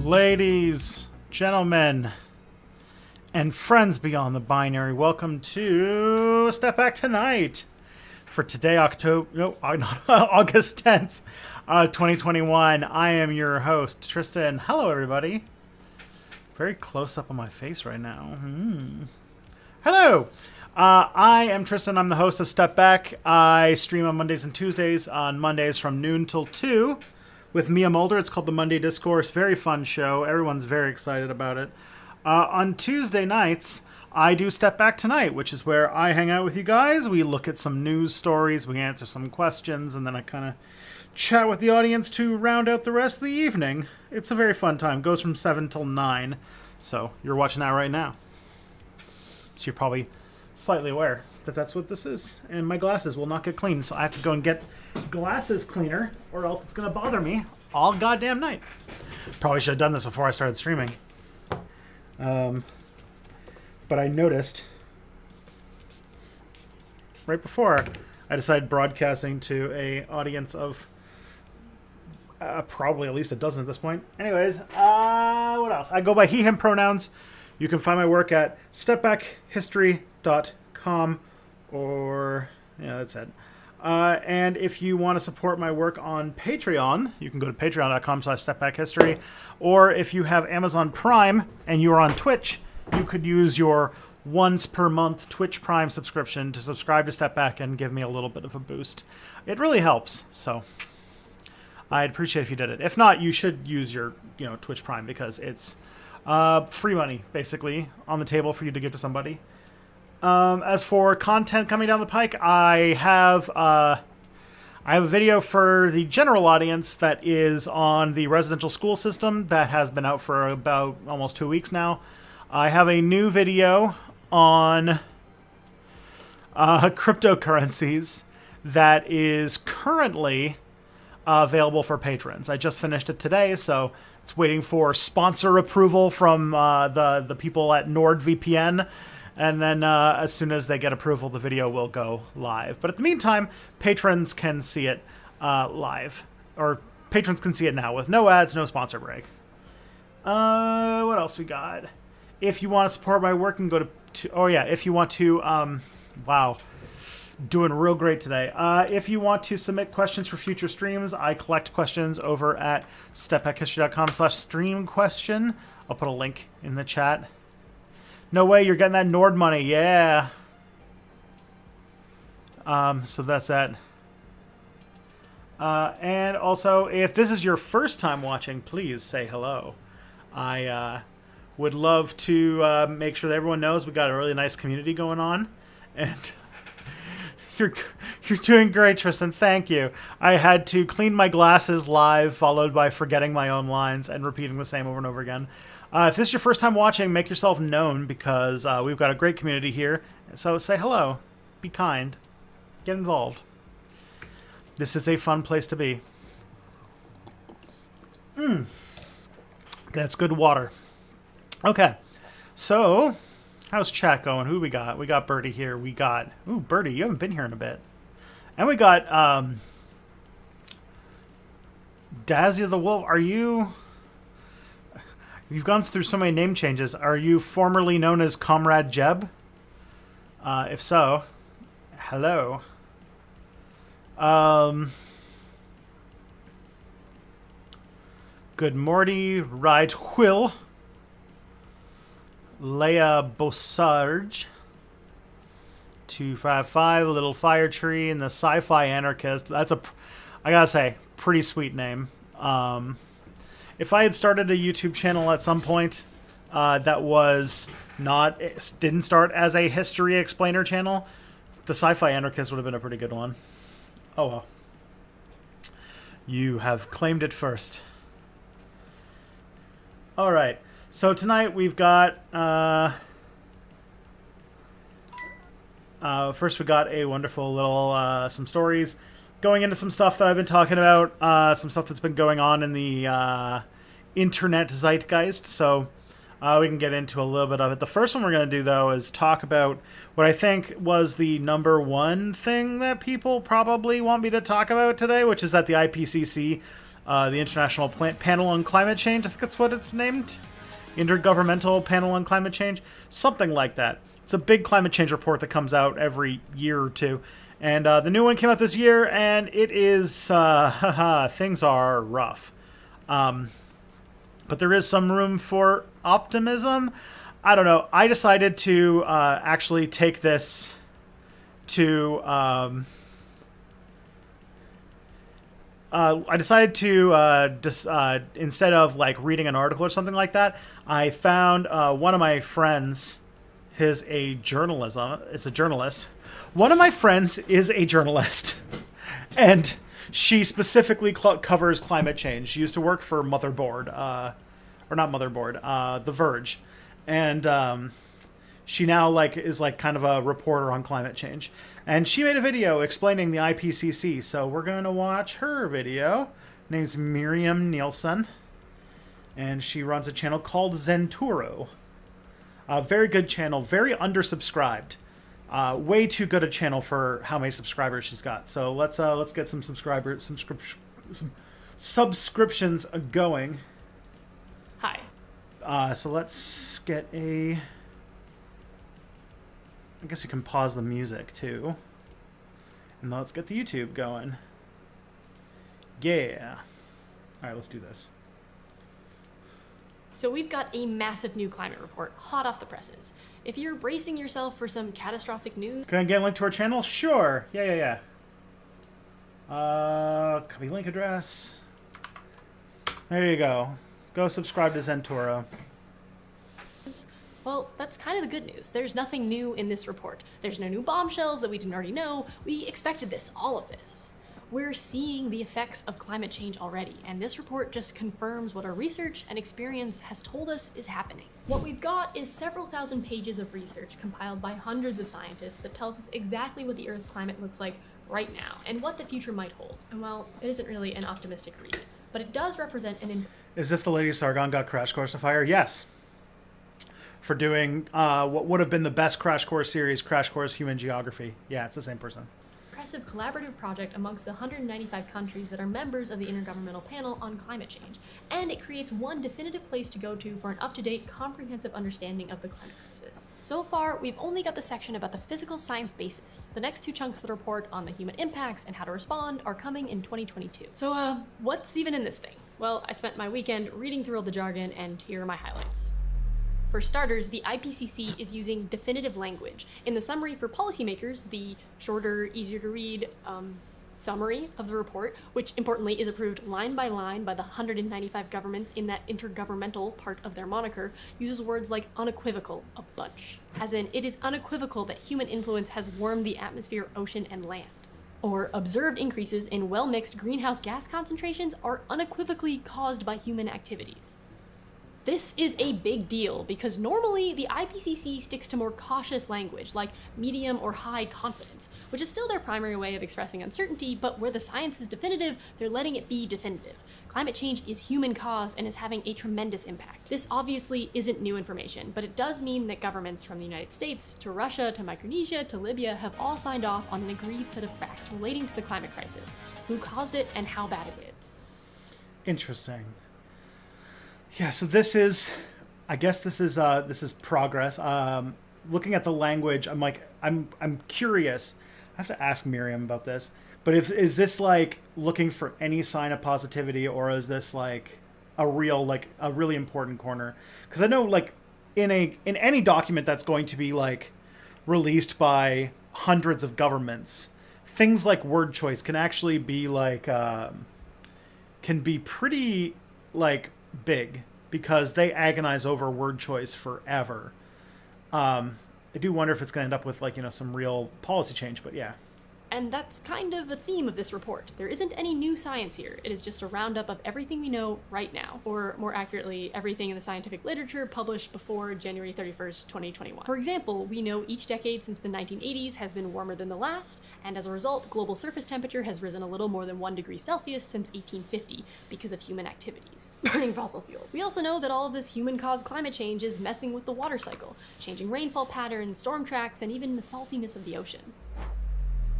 Ladies, gentlemen, and friends beyond the binary, welcome to Step Back Tonight. For today, August 10th, 2021, I am your host, Tristan. Hello, everybody. Very close up on my face right now. Hello. I am Tristan. I'm the host of Step Back. I stream on Mondays and Tuesdays. On Mondays from noon till 2 with Mia Mulder. It's called the Monday Discourse. Very fun show. Everyone's very excited about it. On Tuesday nights, I do Step Back Tonight, which is where I hang out with you guys. We look at some news stories, we answer some questions, and then I kind of chat with the audience to round out the rest of the evening. It's a very fun time. It goes from 7 till 9. So you're watching that right now. So you're probably slightly aware that that's what this is. And my glasses will not get clean, so I have to go and get glasses cleaner, or else it's going to bother me all goddamn night. Probably should have done this before I started streaming. But I noticed right before I decided broadcasting to a audience of probably at least a dozen at this point. Anyways, what else? I go by he, him pronouns. You can find my work at stepbackhistory.com or, yeah, that's it. And if you want to support my work on Patreon, you can go to patreon.com/stepbackhistory. Or if you have Amazon Prime and you're on Twitch, you could use your once per month Twitch Prime subscription to subscribe to Step Back and give me a little bit of a boost. It really helps, so I'd appreciate if you did it. If not, you should use your Twitch Prime because it's free money, basically, on the table for you to give to somebody. As for content coming down the pike, I have a video for the general audience that is on the residential school system that has been out for about almost 2 weeks now. I have a new video on cryptocurrencies that is currently available for patrons. I just finished it today, so it's waiting for sponsor approval from the people at NordVPN. And then as soon as they get approval, the video will go live. But in the meantime, patrons can see it live. Or patrons can see it now with no ads, no sponsor break. What else we got? If you want to support my work, you can go to to, oh yeah, if you want to, wow, doing real great today. If you want to submit questions for future streams, I collect questions over at stepbackhistory.com/stream question. I'll put a link in the chat. No way, you're getting that Nord money, yeah. So that's that. And also, if this is your first time watching, please say hello. I would love to make sure that everyone knows we got a really nice community going on, and you're doing great, Tristan. Thank you. I had to clean my glasses live, followed by forgetting my own lines and repeating the same over and over again. If this is your first time watching, make yourself known, because we've got a great community here. So say hello, be kind, get involved. This is a fun place to be. That's good water. Okay, so how's chat going? Who we got? We got Birdie here. We got... Ooh, Birdie, you haven't been here in a bit. And we got Dazia the Wolf. Are you... You've gone through so many name changes. Are you formerly known as Comrade Jeb? If so, hello. Good Morty, Ride Will, Leia Bossarge, 255, Little Fire Tree, and the Sci-Fi Anarchist. That's I gotta say, pretty sweet name. If I had started a YouTube channel at some point that was didn't start as a history explainer channel, the Sci-Fi Anarchist would have been a pretty good one. Oh well. You have claimed it first. Alright, so tonight we've got, first we got a wonderful little, some stories, going into some stuff that I've been talking about, some stuff that's been going on in the, internet zeitgeist, so, we can get into a little bit of it. The first one we're going to do, though, is talk about what I think was the #1 thing that people probably want me to talk about today, which is that the IPCC, the International Panel on Climate Change, I think that's what it's named, Intergovernmental Panel on Climate Change, something like that. It's a big climate change report that comes out every year or two, and the new one came out this year, and it is, things are rough. But there is some room for optimism. I don't know. I decided to actually take this to... I decided to, instead of like reading an article or something like that, I found one of my friends is a journalist. One of my friends is a journalist, and she specifically covers climate change. She used to work for Motherboard, or not Motherboard, The Verge, and she now is kind of a reporter on climate change. And she made a video explaining the IPCC, so we're going to watch her video. Her name's Miriam Nielsen, and she runs a channel called Zenturo. A very good channel, very undersubscribed. Way too good a channel for how many subscribers she's got. So let's get some subscriptions going. Hi. So let's get a... I guess we can pause the music, too. And let's get the YouTube going. Yeah. All right, let's do this. So we've got a massive new climate report, hot off the presses. If you're bracing yourself for some catastrophic news... Can I get a link to our channel? Sure. Yeah. Copy link address. There you go. Go subscribe to Zenturo. Well, that's kind of the good news. There's nothing new in this report. There's no new bombshells that we didn't already know. We expected this, all of this. We're seeing the effects of climate change already, and this report just confirms what our research and experience has told us is happening. What we've got is several thousand pages of research compiled by hundreds of scientists that tells us exactly what the Earth's climate looks like right now, and what the future might hold. And well, it isn't really an optimistic read, but it does represent an... Is this the Lady Sargon got Crash Course to Fire? Yes. For doing what would have been the best Crash Course series, Crash Course Human Geography. Yeah, it's the same person. impressive collaborative project amongst the 195 countries that are members of the Intergovernmental Panel on Climate Change, and it creates one definitive place to go to for an up-to-date, comprehensive understanding of the climate crisis. So far, we've only got the section about the physical science basis. The next two chunks of the report on the human impacts and how to respond are coming in 2022. So, what's even in this thing? Well, I spent my weekend reading through all the jargon, and here are my highlights. For starters, the IPCC is using definitive language. In the summary for policymakers, the shorter, easier to read summary of the report, which importantly is approved line by line by the 195 governments in that intergovernmental part of their moniker, uses words like unequivocal a bunch. As in, it is unequivocal that human influence has warmed the atmosphere, ocean, and land. Or observed increases in well-mixed greenhouse gas concentrations are unequivocally caused by human activities. This is a big deal because normally the IPCC sticks to more cautious language like medium or high confidence, which is still their primary way of expressing uncertainty, but where the science is definitive, they're letting it be definitive. Climate change is human caused and is having a tremendous impact. This obviously isn't new information, but it does mean that governments from the United States to Russia to Micronesia to Libya have all signed off on an agreed set of facts relating to the climate crisis, who caused it and how bad it is. Interesting. Yeah, so this is progress. Looking at the language, I'm curious. I have to ask Miriam about this. But is this like looking for any sign of positivity, or is this like a really important corner? Because I know like in any document that's going to be like released by hundreds of governments, things like word choice can actually be like can be pretty like big because they agonize over word choice forever. I do wonder if it's going to end up with like, some real policy change, but yeah. And that's kind of a theme of this report. There isn't any new science here. It is just a roundup of everything we know right now, or more accurately, everything in the scientific literature published before January 31st, 2021. For example, we know each decade since the 1980s has been warmer than the last, and as a result, global surface temperature has risen a little more than 1 degree Celsius since 1850 because of human activities, burning fossil fuels. We also know that all of this human-caused climate change is messing with the water cycle, changing rainfall patterns, storm tracks, and even the saltiness of the ocean.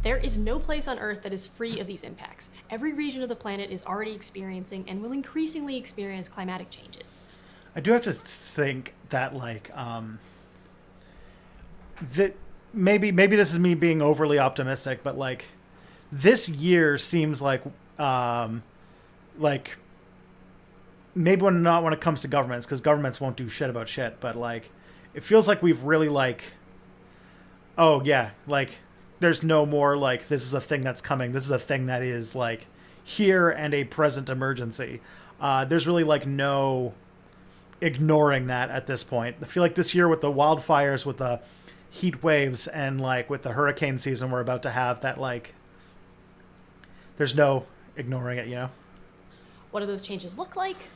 There is no place on Earth that is free of these impacts. Every region of the planet is already experiencing and will increasingly experience climatic changes. I do have to think that like that maybe this is me being overly optimistic, but like this year seems like maybe not when it comes to governments, because governments won't do shit about shit, but like it feels like we've really like, oh yeah, like there's no more like this is a thing that's coming. This is a thing that is like here and a present emergency. There's really like no ignoring that at this point. I feel like this year with the wildfires, with the heat waves, and like with the hurricane season we're about to have, that like there's no ignoring it, What do those changes look like?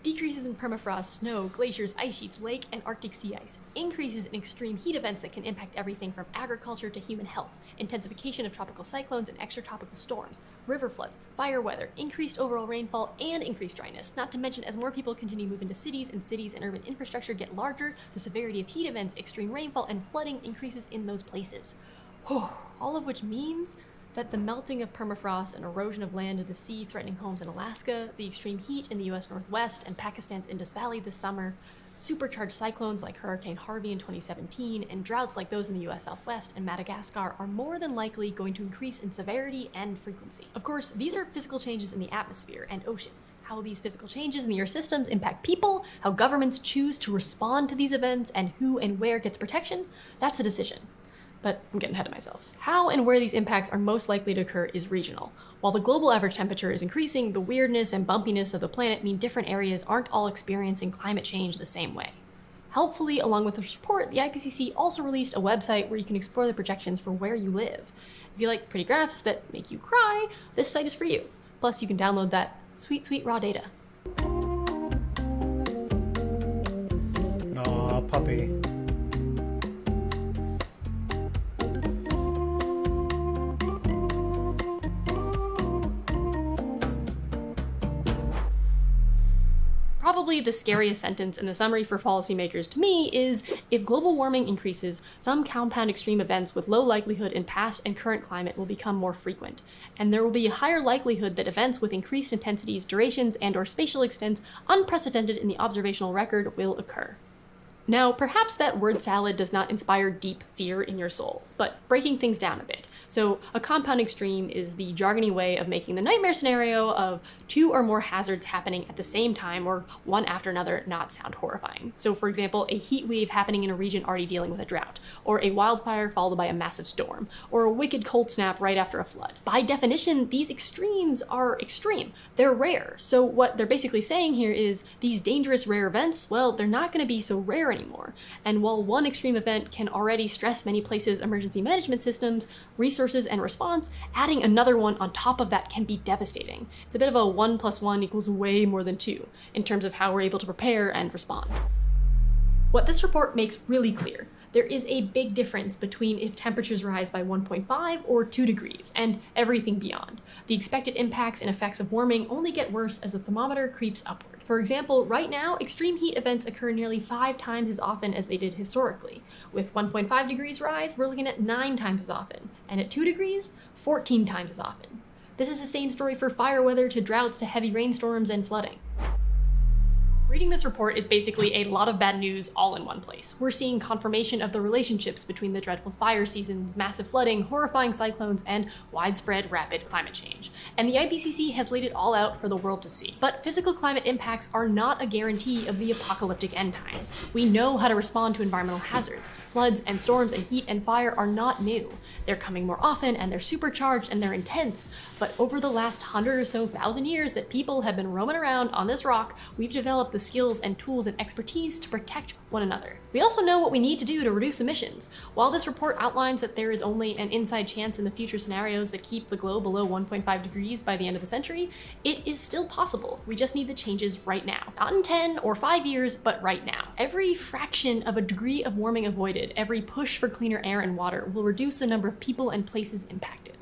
Decreases in permafrost, snow, glaciers, ice sheets, lake and Arctic sea ice. Increases in extreme heat events that can impact everything from agriculture to human health. Intensification of tropical cyclones and extratropical storms. River floods, fire weather, increased overall rainfall, and increased dryness. Not to mention, as more people continue to move into cities and urban infrastructure get larger, the severity of heat events, extreme rainfall, and flooding increases in those places. All of which means that the melting of permafrost and erosion of land to the sea threatening homes in Alaska, the extreme heat in the US Northwest and Pakistan's Indus Valley this summer, supercharged cyclones like Hurricane Harvey in 2017, and droughts like those in the US Southwest and Madagascar are more than likely going to increase in severity and frequency. Of course, these are physical changes in the atmosphere and oceans. How these physical changes in the Earth systems impact people, how governments choose to respond to these events, and who and where gets protection, that's a decision. But I'm getting ahead of myself. How and where these impacts are most likely to occur is regional. While the global average temperature is increasing, the weirdness and bumpiness of the planet mean different areas aren't all experiencing climate change the same way. Helpfully, along with this report, the IPCC also released a website where you can explore the projections for where you live. If you like pretty graphs that make you cry, this site is for you. Plus, you can download that sweet, sweet raw data. Aw, puppy. Probably Probably the scariest sentence in the summary for policymakers to me is, if global warming increases, some compound extreme events with low likelihood in past and current climate will become more frequent, and there will be a higher likelihood that events with increased intensities, durations, and/or spatial extents unprecedented in the observational record will occur. Now, perhaps that word salad does not inspire deep fear in your soul, but breaking things down a bit. So, a compound extreme is the jargony way of making the nightmare scenario of two or more hazards happening at the same time or one after another not sound horrifying. So, for example, a heat wave happening in a region already dealing with a drought, or a wildfire followed by a massive storm, or a wicked cold snap right after a flood. By definition, these extremes are extreme. They're rare. So, what they're basically saying here is these dangerous rare events, well, they're not going to be so rare anymore. And while one extreme event can already stress many places' emergency management systems, resources, and response, adding another one on top of that can be devastating. It's a bit of a 1 + 1 = way more than 2 in terms of how we're able to prepare and respond. What this report makes really clear, there is a big difference between if temperatures rise by 1.5 or 2 degrees, and everything beyond. The expected impacts and effects of warming only get worse as the thermometer creeps upward. For example, right now, extreme heat events occur nearly 5 times as often as they did historically. With 1.5 degrees rise, we're looking at 9 times as often, and at 2 degrees, 14 times as often. This is the same story for fire weather to droughts to heavy rainstorms and flooding. Reading this report is basically a lot of bad news all in one place. We're seeing confirmation of the relationships between the dreadful fire seasons, massive flooding, horrifying cyclones, and widespread rapid climate change. And the IPCC has laid it all out for the world to see. But physical climate impacts are not a guarantee of the apocalyptic end times. We know how to respond to environmental hazards. Floods and storms and heat and fire are not new. They're coming more often, and they're supercharged, and they're intense. But over the last 100 or so thousand years that people have been roaming around on this rock, we've developed the skills and tools and expertise to protect one another. We also know what we need to do to reduce emissions. While this report outlines that there is only an inside chance in the future scenarios that keep the globe below 1.5 degrees by the end of the century, it is still possible. We just need the changes right now. Not in 10 or 5 years, but right now. Every fraction of a degree of warming avoided, every push for cleaner air and water will reduce the number of people and places impacted.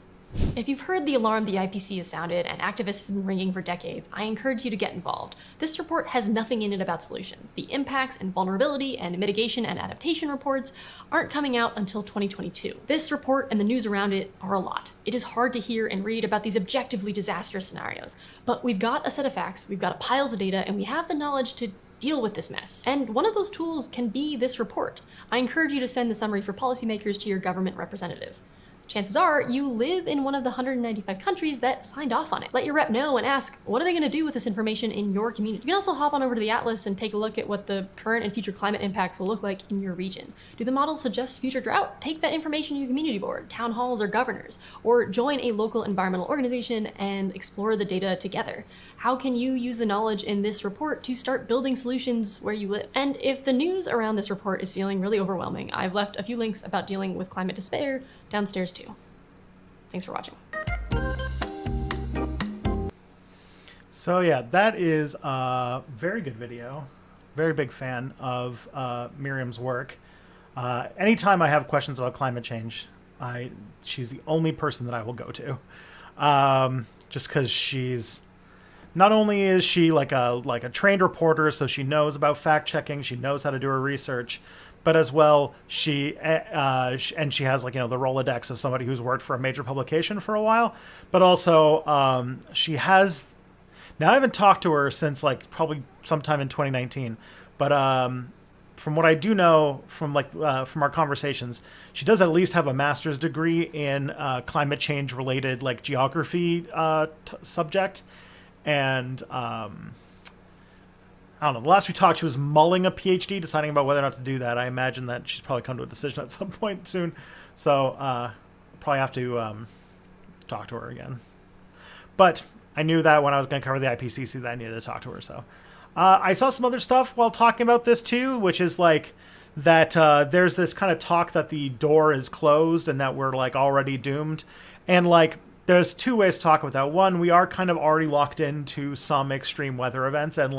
If you've heard the alarm the IPC has sounded and activists have been ringing for decades, I encourage you to get involved. This report has nothing in it about solutions. The impacts and vulnerability and mitigation and adaptation reports aren't coming out until 2022. This report and the news around it are a lot. It is hard to hear and read about these objectively disastrous scenarios, but we've got a set of facts, we've got piles of data, and we have the knowledge to deal with this mess. And one of those tools can be this report. I encourage you to send the summary for policymakers to your government representative. Chances are you live in one of the 195 countries that signed off on it. Let your rep know and ask, what are they going to do with this information in your community? You can also hop on over to the Atlas and take a look at what the current and future climate impacts will look like in your region. Do the models suggest future drought? Take that information to your community board, town halls, or governors, or join a local environmental organization and explore the data together. How can you use the knowledge in this report to start building solutions where you live? And if the news around this report is feeling really overwhelming, I've left a few links about dealing with climate despair downstairs too. Thanks for watching. So yeah, that is a very good video. Very big fan of Miriam's work. Anytime I have questions about climate change, she's the only person that I will go to. Just because she's not only is she like a trained reporter, so she knows about fact checking, she knows how to do her research, but as well, she has the Rolodex of somebody who's worked for a major publication for a while. But also, she has. Now I haven't talked to her since probably sometime in 2019. But from what I do know from our conversations, she does at least have a master's degree in climate change related geography subject, and I don't know. The last we talked, she was mulling a PhD, deciding about whether or not to do that. I imagine that she's probably come to a decision at some point soon. So probably have to talk to her again. But I knew that when I was going to cover the IPCC that I needed to talk to her. So I saw some other stuff while talking about this too, which is that there's this kind of talk that the door is closed and that we're already doomed. And there's two ways to talk about that. One, we are kind of already locked into some extreme weather events and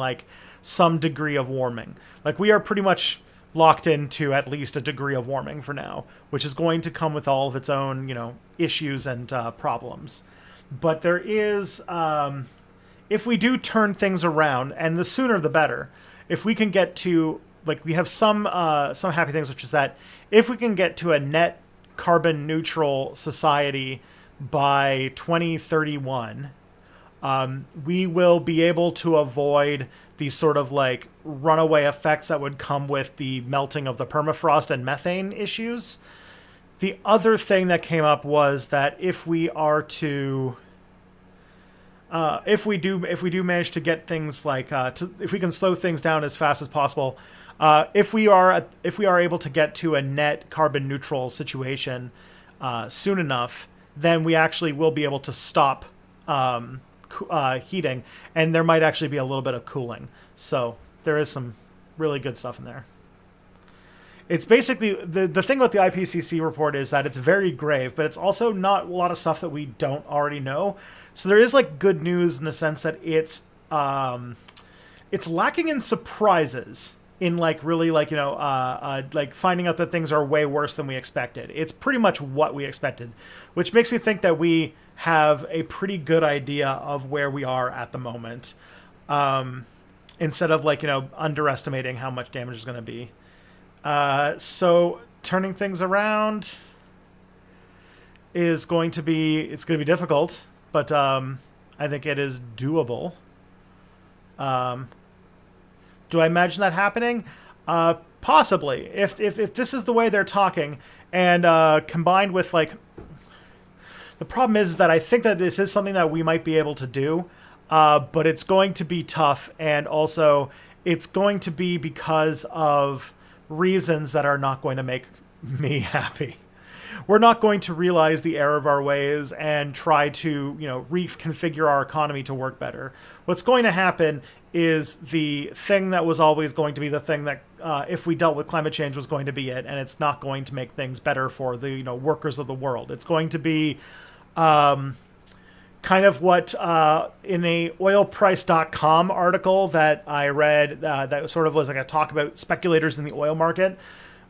some degree of warming. We are pretty much locked into at least a degree of warming for now, which is going to come with all of its own, issues and problems. But there is, if we do turn things around, and the sooner the better, if we can get to, like, we have some happy things, which is that if we can get to a net carbon neutral society by 2031, we will be able to avoid these sort of like runaway effects that would come with the melting of the permafrost and methane issues. The other thing that came up was that if we are to if we do manage to get things like if we can slow things down as fast as possible, if we are able to get to a net carbon neutral situation soon enough, then we actually will be able to stop heating, and there might actually be a little bit of cooling. So there is some really good stuff in there. It's basically the thing about the IPCC report is that it's very grave, but it's also not a lot of stuff that we don't already know. So there is like good news in the sense that it's lacking in surprises, in like really like, you know, like finding out that things are way worse than we expected. It's pretty much what we expected, which makes me think that we have a pretty good idea of where we are at the moment, instead of like, you know, underestimating how much damage is going to be. So turning things around is going to be difficult, but I think it is doable. Do I imagine that happening? Possibly. If this is the way they're talking, and combined with like, the problem is that I think that this is something that we might be able to do, but it's going to be tough, and also it's going to be because of reasons that are not going to make me happy. We're not going to realize the error of our ways and try to, you know, reconfigure our economy to work better. What's going to happen is the thing that was always going to be the thing that, if we dealt with climate change, was going to be it, and it's not going to make things better for the, you know, workers of the world. It's going to be kind of what in a oilprice.com article that I read that sort of was like a talk about speculators in the oil market,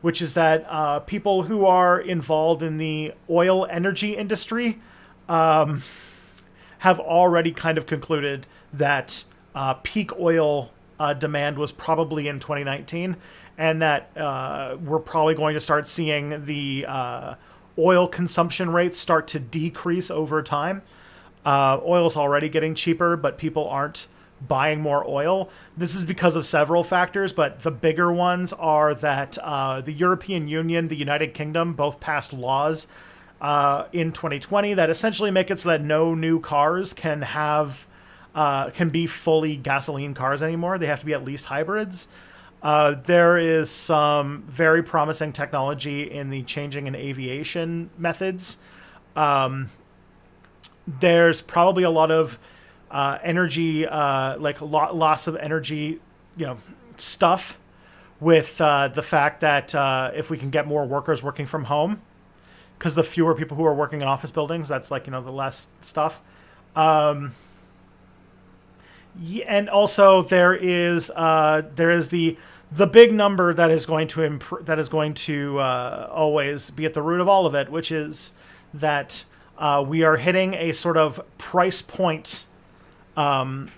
which is that people who are involved in the oil energy industry have already kind of concluded that peak oil demand was probably in 2019, and that we're probably going to start seeing the oil consumption rates start to decrease over time. Oil's already getting cheaper, but people aren't buying more oil. This is because of several factors, but the bigger ones are that the European Union, the United Kingdom, both passed laws in 2020 that essentially make it so that no new cars can be fully gasoline cars anymore. They have to be at least hybrids. There is some very promising technology in the changing in aviation methods. There's probably a lot of energy, like loss of energy, you know, stuff with the fact that if we can get more workers working from home, because the fewer people who are working in office buildings, that's like, you know, the less stuff. And also there is the big number that is going to always be at the root of all of it, which is that we are hitting a sort of price point. Oil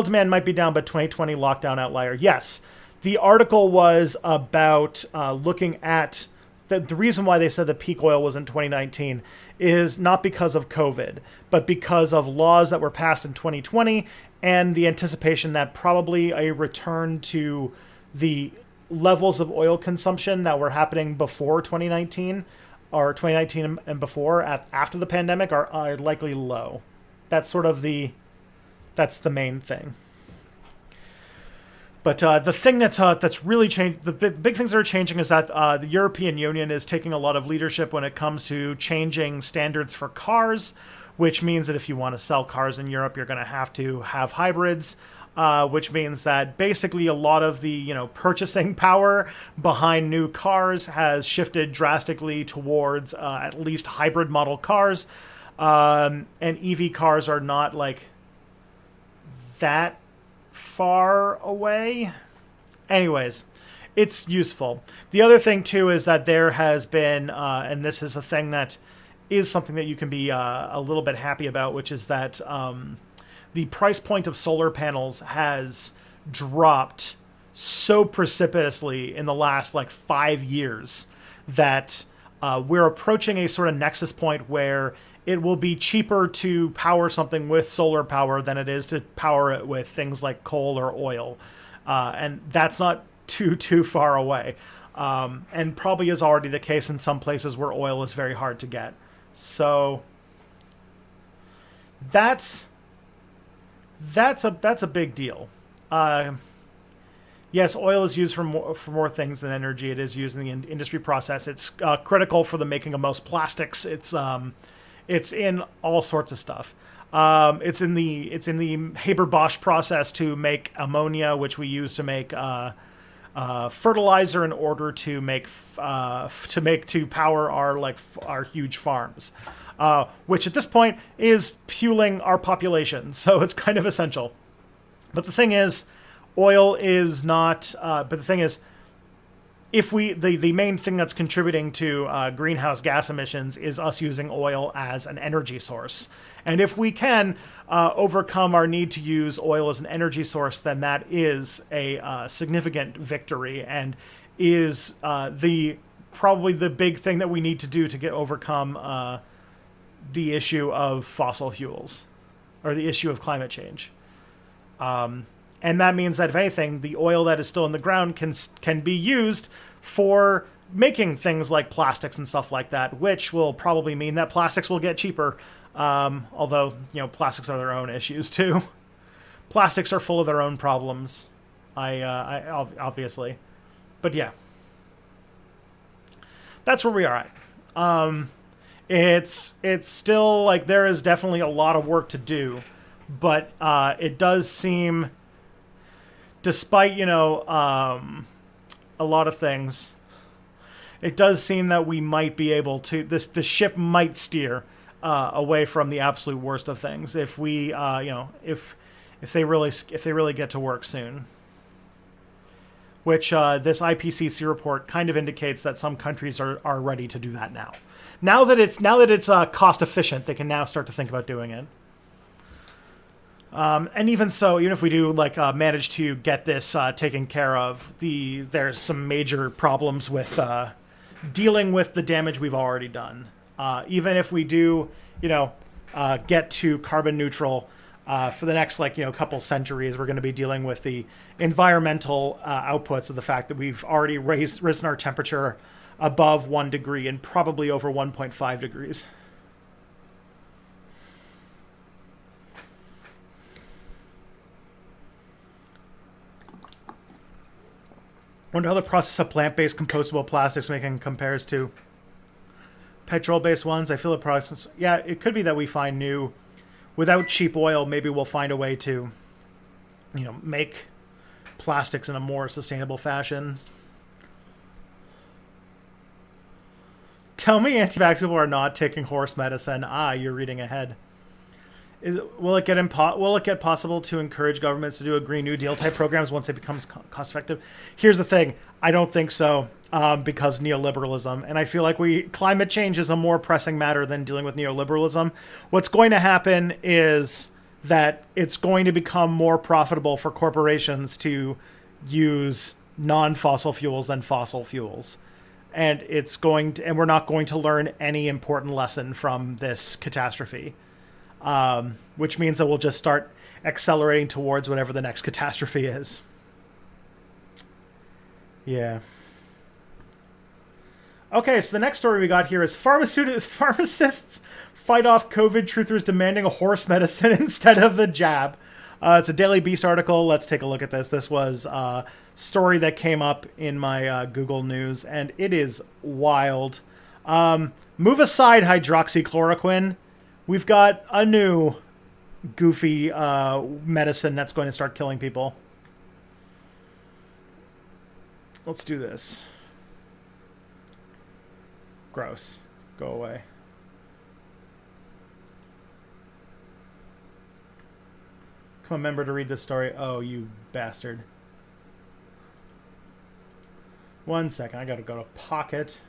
demand might be down, but 2020 lockdown outlier. Yes, the article was about looking at the reason why they said the peak oil was in 2019 is not because of COVID, but because of laws that were passed in 2020 and the anticipation that probably a return to the levels of oil consumption that were happening before 2019 or 2019 and before after the pandemic are likely low. That's sort of that's the main thing. But the thing that's really changed, the big things that are changing is that the European Union is taking a lot of leadership when it comes to changing standards for cars, which means that if you want to sell cars in Europe, you're going to have hybrids, which means that basically a lot of the, you know, purchasing power behind new cars has shifted drastically towards at least hybrid model cars, and EV cars are not like that far away. Anyways, it's useful. The other thing too is that there has been, and this is a thing that is something that you can be a little bit happy about, which is that the price point of solar panels has dropped so precipitously in the last like 5 years that we're approaching a sort of nexus point where it will be cheaper to power something with solar power than it is to power it with things like coal or oil. And that's not too far away. And probably is already the case in some places where oil is very hard to get. So that's a big deal. Yes, oil is used for more things than energy. It is used in the industry process. It's critical for the making of most plastics. It's in all sorts of stuff. It's in the Haber-Bosch process to make ammonia, which we use to make fertilizer in order to power our huge farms, which at this point is fueling our population. So it's kind of essential. But the thing is, oil is not. But the thing is, if the main thing that's contributing to greenhouse gas emissions is us using oil as an energy source. And if we can overcome our need to use oil as an energy source, then that is a significant victory and is probably the big thing that we need to do to overcome the issue of fossil fuels or the issue of climate change. And that means that, if anything, the oil that is still in the ground can be used for making things like plastics and stuff like that, which will probably mean that plastics will get cheaper. Although, plastics are their own issues too. Plastics are full of their own problems. I obviously, but yeah, that's where we are at. It's still like there is definitely a lot of work to do, but it does seem, despite a lot of things, it does seem that we might be able to. The ship might steer away from the absolute worst of things if we, if they really get to work soon. Which this IPCC report kind of indicates that some countries are ready to do that now. Now that it's cost efficient, they can now start to think about doing it. And even so, even if we do manage to get this taken care of, there's some major problems with dealing with the damage we've already done. Even if we do, get to carbon neutral for the next couple centuries, we're going to be dealing with the environmental outputs of the fact that we've already risen our temperature above 1 degree and probably over 1.5 degrees. Wonder how the process of plant-based compostable plastics making compares to petrol-based ones. I feel the process. Yeah, it could be that we find new, without cheap oil. Maybe we'll find a way to, make plastics in a more sustainable fashion. Tell me, anti-vax people are not taking horse medicine. You're reading ahead. Will it get possible to encourage governments to do a Green New Deal type programs once it becomes cost effective? Here's the thing. I don't think so, because neoliberalism. And I feel like climate change is a more pressing matter than dealing with neoliberalism. What's going to happen is that it's going to become more profitable for corporations to use non-fossil fuels than fossil fuels. And we're not going to learn any important lesson from this catastrophe. Which means that we'll just start accelerating towards whatever the next catastrophe is. Yeah. Okay, so the next story we got here is pharmacists fight off COVID truthers demanding a horse medicine instead of the jab. It's a Daily Beast article. Let's take a look at this. This was a story that came up in my Google News, and it is wild. Move aside hydroxychloroquine. We've got a new goofy medicine that's going to start killing people. Let's do this. Gross. Go away. Come on, remember to read this story. Oh, you bastard. 1 second. I gotta go to Pocket.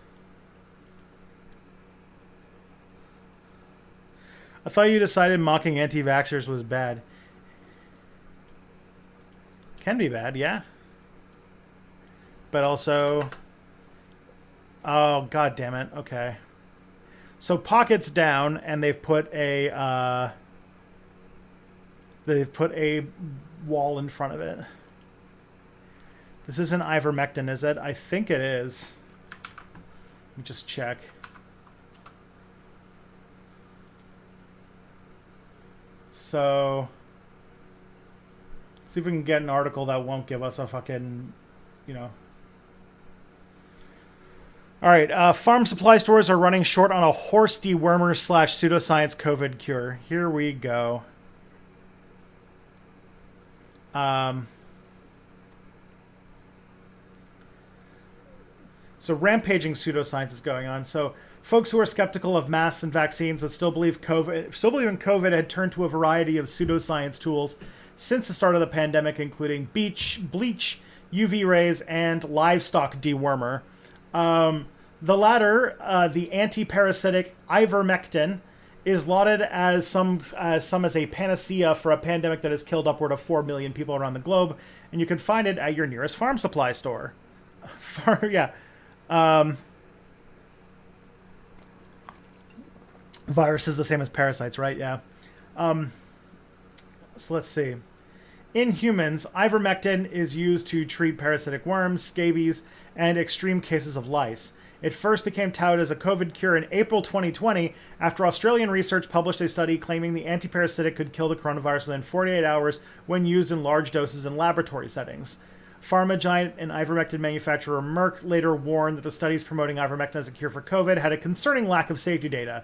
I thought you decided mocking anti-vaxxers was bad. Can be bad, yeah. But also... Oh, god damn it. Okay. So Pocket's down, and they've put a... They've put a wall in front of it. This isn't ivermectin, is it? I think it is. Let me just check. So... see if we can get an article that won't give us a fucking, you know. All right, farm supply stores are running short on a horse dewormer / pseudoscience COVID cure. Here we go. So rampaging pseudoscience is going on. So folks who are skeptical of masks and vaccines but still believe in COVID had turned to a variety of pseudoscience tools since the start of the pandemic, including bleach, UV rays, and livestock dewormer. The latter, the anti-parasitic ivermectin, is lauded as some as a panacea for a pandemic that has killed upward of 4 million people around the globe, and you can find it at your nearest farm supply store. Virus is the same as parasites, right? Yeah. So let's see. In humans, ivermectin is used to treat parasitic worms, scabies, and extreme cases of lice. It first became touted as a COVID cure in April 2020 after Australian research published a study claiming the antiparasitic could kill the coronavirus within 48 hours when used in large doses in laboratory settings. Pharma giant and ivermectin manufacturer Merck later warned that the studies promoting ivermectin as a cure for COVID had a concerning lack of safety data.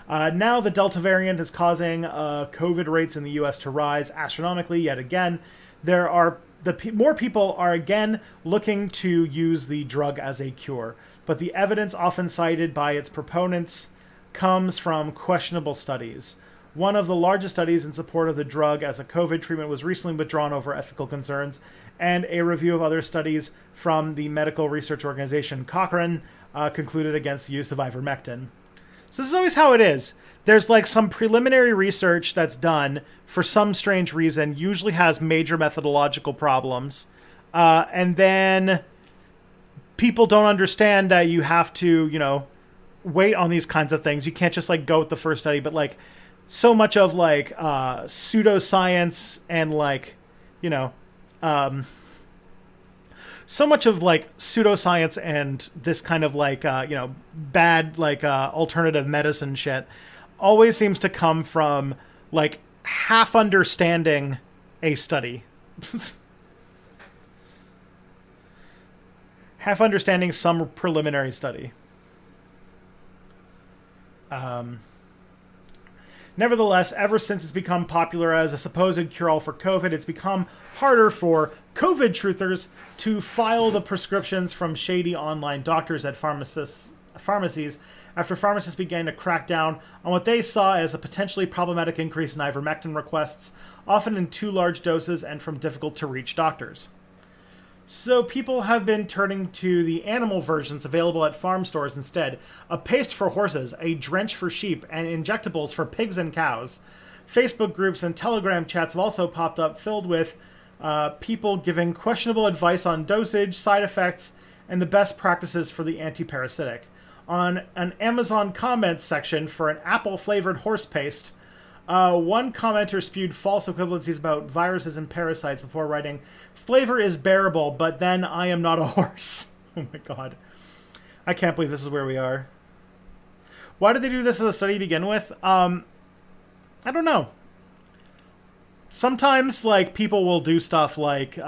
Now the Delta variant is causing COVID rates in the U.S. to rise astronomically yet again. More people are again looking to use the drug as a cure, but the evidence often cited by its proponents comes from questionable studies. One of the largest studies in support of the drug as a COVID treatment was recently withdrawn over ethical concerns, and a review of other studies from the medical research organization Cochrane concluded against the use of ivermectin. So this is always how it is. There's like some preliminary research that's done for some strange reason, usually has major methodological problems. And then people don't understand that you have to, wait on these kinds of things. You can't just like go with the first study, but like so much of like pseudoscience and like, so much of like pseudoscience and this kind of like bad like alternative medicine shit always seems to come from like half understanding a study. Half understanding some preliminary study. Nevertheless, ever since it's become popular as a supposed cure-all for COVID, it's become harder for COVID truthers to file the prescriptions from shady online doctors at pharmacies after pharmacists began to crack down on what they saw as a potentially problematic increase in ivermectin requests, often in too large doses and from difficult-to-reach doctors. So people have been turning to the animal versions available at farm stores instead. A paste for horses, a drench for sheep, and injectables for pigs and cows. Facebook groups and Telegram chats have also popped up filled with people giving questionable advice on dosage, side effects, and the best practices for the antiparasitic. On an Amazon comments section for an apple-flavored horse paste, one commenter spewed false equivalencies about viruses and parasites before writing, "Flavor is bearable, but then I am not a horse." Oh my god. I can't believe this is where we are. Why did they do this as a study to begin with? I don't know. Sometimes, like, people will do stuff like,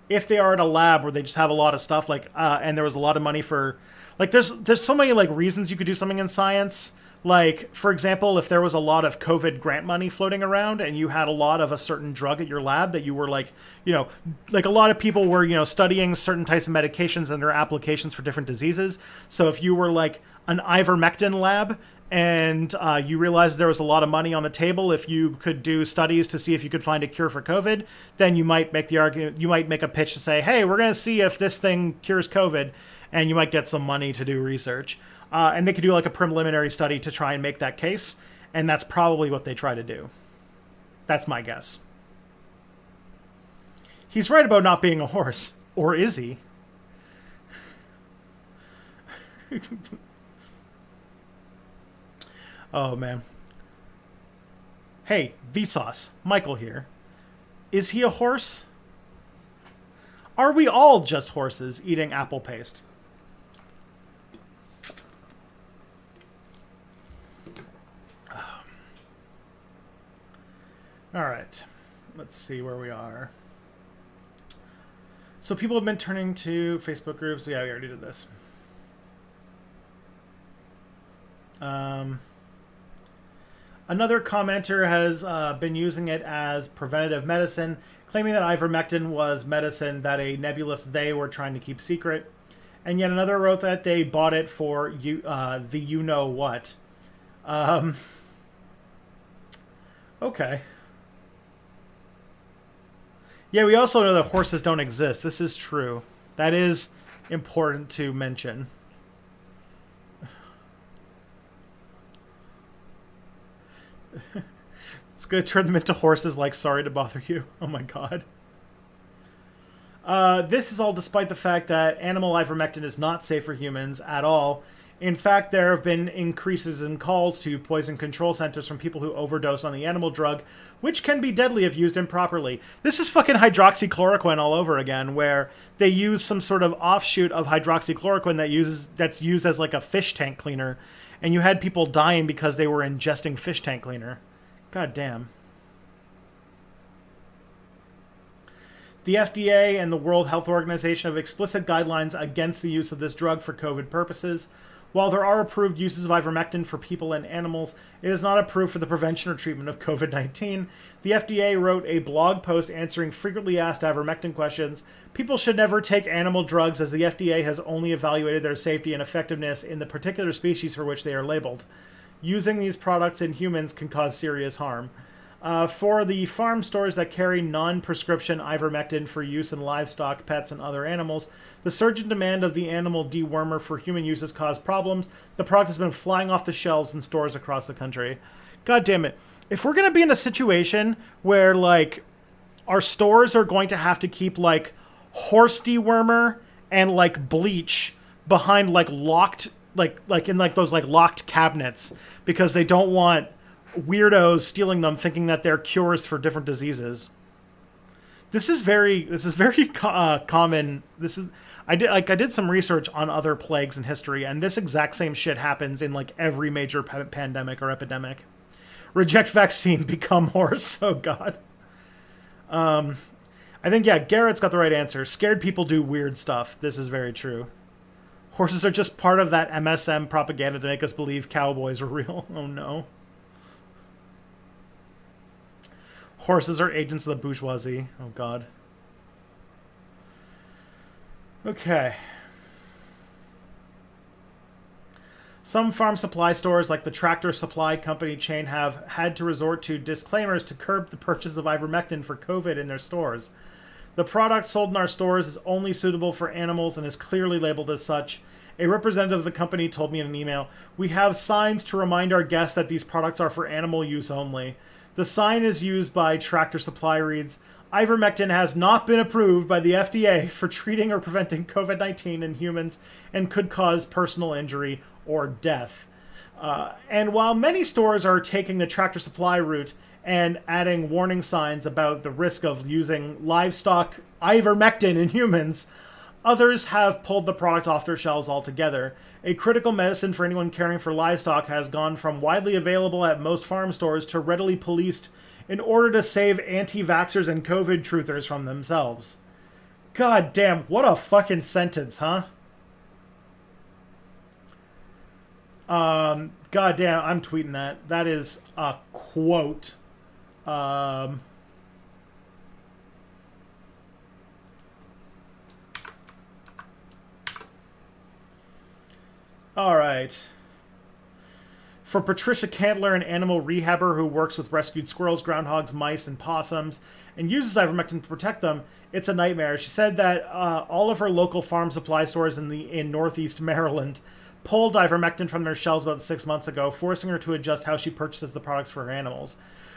if they are at a lab where they just have a lot of stuff, like, and there was a lot of money for, like, there's so many, like, reasons you could do something in science. Like, for example, if there was a lot of COVID grant money floating around and you had a lot of a certain drug at your lab that you were like, like a lot of people were, studying certain types of medications and their applications for different diseases. So if you were like an ivermectin lab and you realized there was a lot of money on the table, if you could do studies to see if you could find a cure for COVID, then you might make the argument, you might make a pitch to say, hey, we're going to see if this thing cures COVID, and you might get some money to do research. And they could do like a preliminary study to try and make that case. And that's probably what they try to do. That's my guess. He's right about not being a horse. Or is he? Oh, man. Hey, Vsauce. Michael here. Is he a horse? Are we all just horses eating apple paste? All right. Let's see where we are. So people have been turning to Facebook groups. Yeah, we already did this. Another commenter has been using it as preventative medicine, claiming that ivermectin was medicine that a nebulous they were trying to keep secret. And yet another wrote that they bought it for the you-know-what. Okay. Yeah, we also know that horses don't exist. This is true. That is important to mention. It's going to turn them into horses like sorry to bother you. Oh my god. This is all despite the fact that animal ivermectin is not safe for humans at all. In fact, there have been increases in calls to poison control centers from people who overdose on the animal drug, which can be deadly if used improperly. This is fucking hydroxychloroquine all over again, where they use some sort of offshoot of hydroxychloroquine that's used as like a fish tank cleaner, and you had people dying because they were ingesting fish tank cleaner. God damn. The FDA and the World Health Organization have explicit guidelines against the use of this drug for COVID purposes. While there are approved uses of ivermectin for people and animals, it is not approved for the prevention or treatment of COVID-19. The FDA wrote a blog post answering frequently asked ivermectin questions. People should never take animal drugs as the FDA has only evaluated their safety and effectiveness in the particular species for which they are labeled. Using these products in humans can cause serious harm. For the farm stores that carry non-prescription ivermectin for use in livestock, pets, and other animals, the surge in demand of the animal dewormer for human use has caused problems. The product has been flying off the shelves in stores across the country. God damn it. If we're going to be in a situation where, like, our stores are going to have to keep, like, horse dewormer and, like, bleach behind, like, locked, like in, like, those, like, locked cabinets because they don't want weirdos stealing them, thinking that they're cures for different diseases. This is very common. I did some research on other plagues in history, and this exact same shit happens in like every major pandemic or epidemic. Reject vaccine, become horse. Oh god. I think Garrett's got the right answer. Scared people do weird stuff. This is very true. Horses are just part of that MSM propaganda to make us believe cowboys are real. Oh no. Horses are agents of the bourgeoisie. Oh, God. Okay. Some farm supply stores, like the Tractor Supply Company chain, have had to resort to disclaimers to curb the purchase of ivermectin for COVID in their stores. The product sold in our stores is only suitable for animals and is clearly labeled as such. A representative of the company told me in an email, "We have signs to remind our guests that these products are for animal use only." The sign is used by Tractor Supply reads, "Ivermectin has not been approved by the FDA for treating or preventing COVID-19 in humans and could cause personal injury or death." And while many stores are taking the Tractor Supply route and adding warning signs about the risk of using livestock ivermectin in humans, others have pulled the product off their shelves altogether. A critical medicine for anyone caring for livestock has gone from widely available at most farm stores to readily policed in order to save anti-vaxxers and COVID truthers from themselves. God damn, what a fucking sentence, huh? God damn, I'm tweeting that. That is a quote. All right. For Patricia Candler, an animal rehabber who works with rescued squirrels, groundhogs, mice, and possums, and uses ivermectin to protect them, it's a nightmare. She said that all of her local farm supply stores in Northeast Maryland pulled ivermectin from their shelves about 6 months ago, forcing her to adjust how she purchases the products for her animals.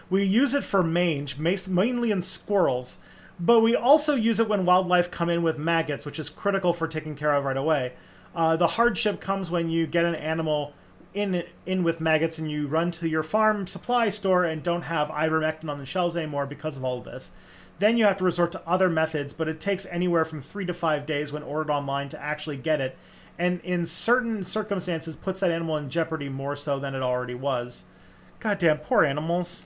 We use it for mange, mainly in squirrels, but we also use it when wildlife come in with maggots, which is critical for taking care of right away. The hardship comes when you get an animal in with maggots and you run to your farm supply store and don't have ivermectin on the shelves anymore because of all of this. Then you have to resort to other methods, but it takes anywhere from 3 to 5 days when ordered online to actually get it, and in certain circumstances puts that animal in jeopardy more so than it already was. Goddamn, poor animals.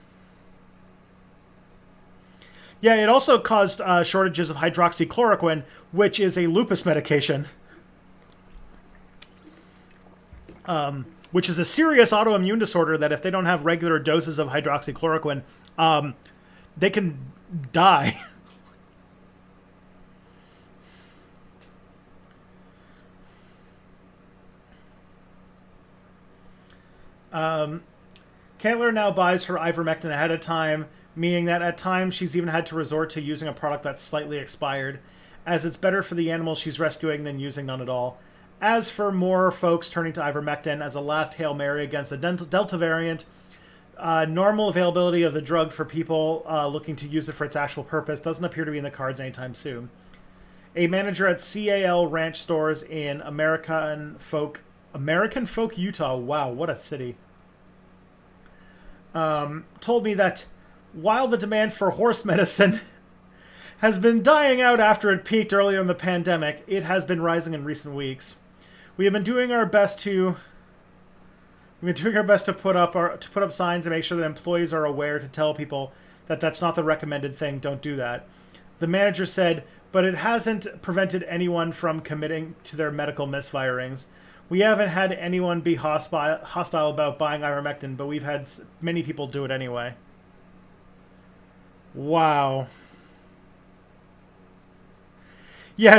Yeah, it also caused shortages of hydroxychloroquine, which is a lupus medication. Which is a serious autoimmune disorder that if they don't have regular doses of hydroxychloroquine, they can die. Caitlin now buys her ivermectin ahead of time, meaning that at times she's even had to resort to using a product that's slightly expired, as it's better for the animals she's rescuing than using none at all. As for more folks turning to ivermectin as a last Hail Mary against the Delta variant, normal availability of the drug for people looking to use it for its actual purpose doesn't appear to be in the cards anytime soon. A manager at CAL Ranch stores in American Folk, Utah, wow, what a city, told me that while the demand for horse medicine has been dying out after it peaked earlier in the pandemic, it has been rising in recent weeks. We have been doing our best to put up signs and make sure that employees are aware to tell people that that's not the recommended thing. Don't do that. The manager said, but it hasn't prevented anyone from committing to their medical misfirings. We haven't had anyone be hostile about buying ivermectin, but we've had many people do it anyway. Wow. Yeah,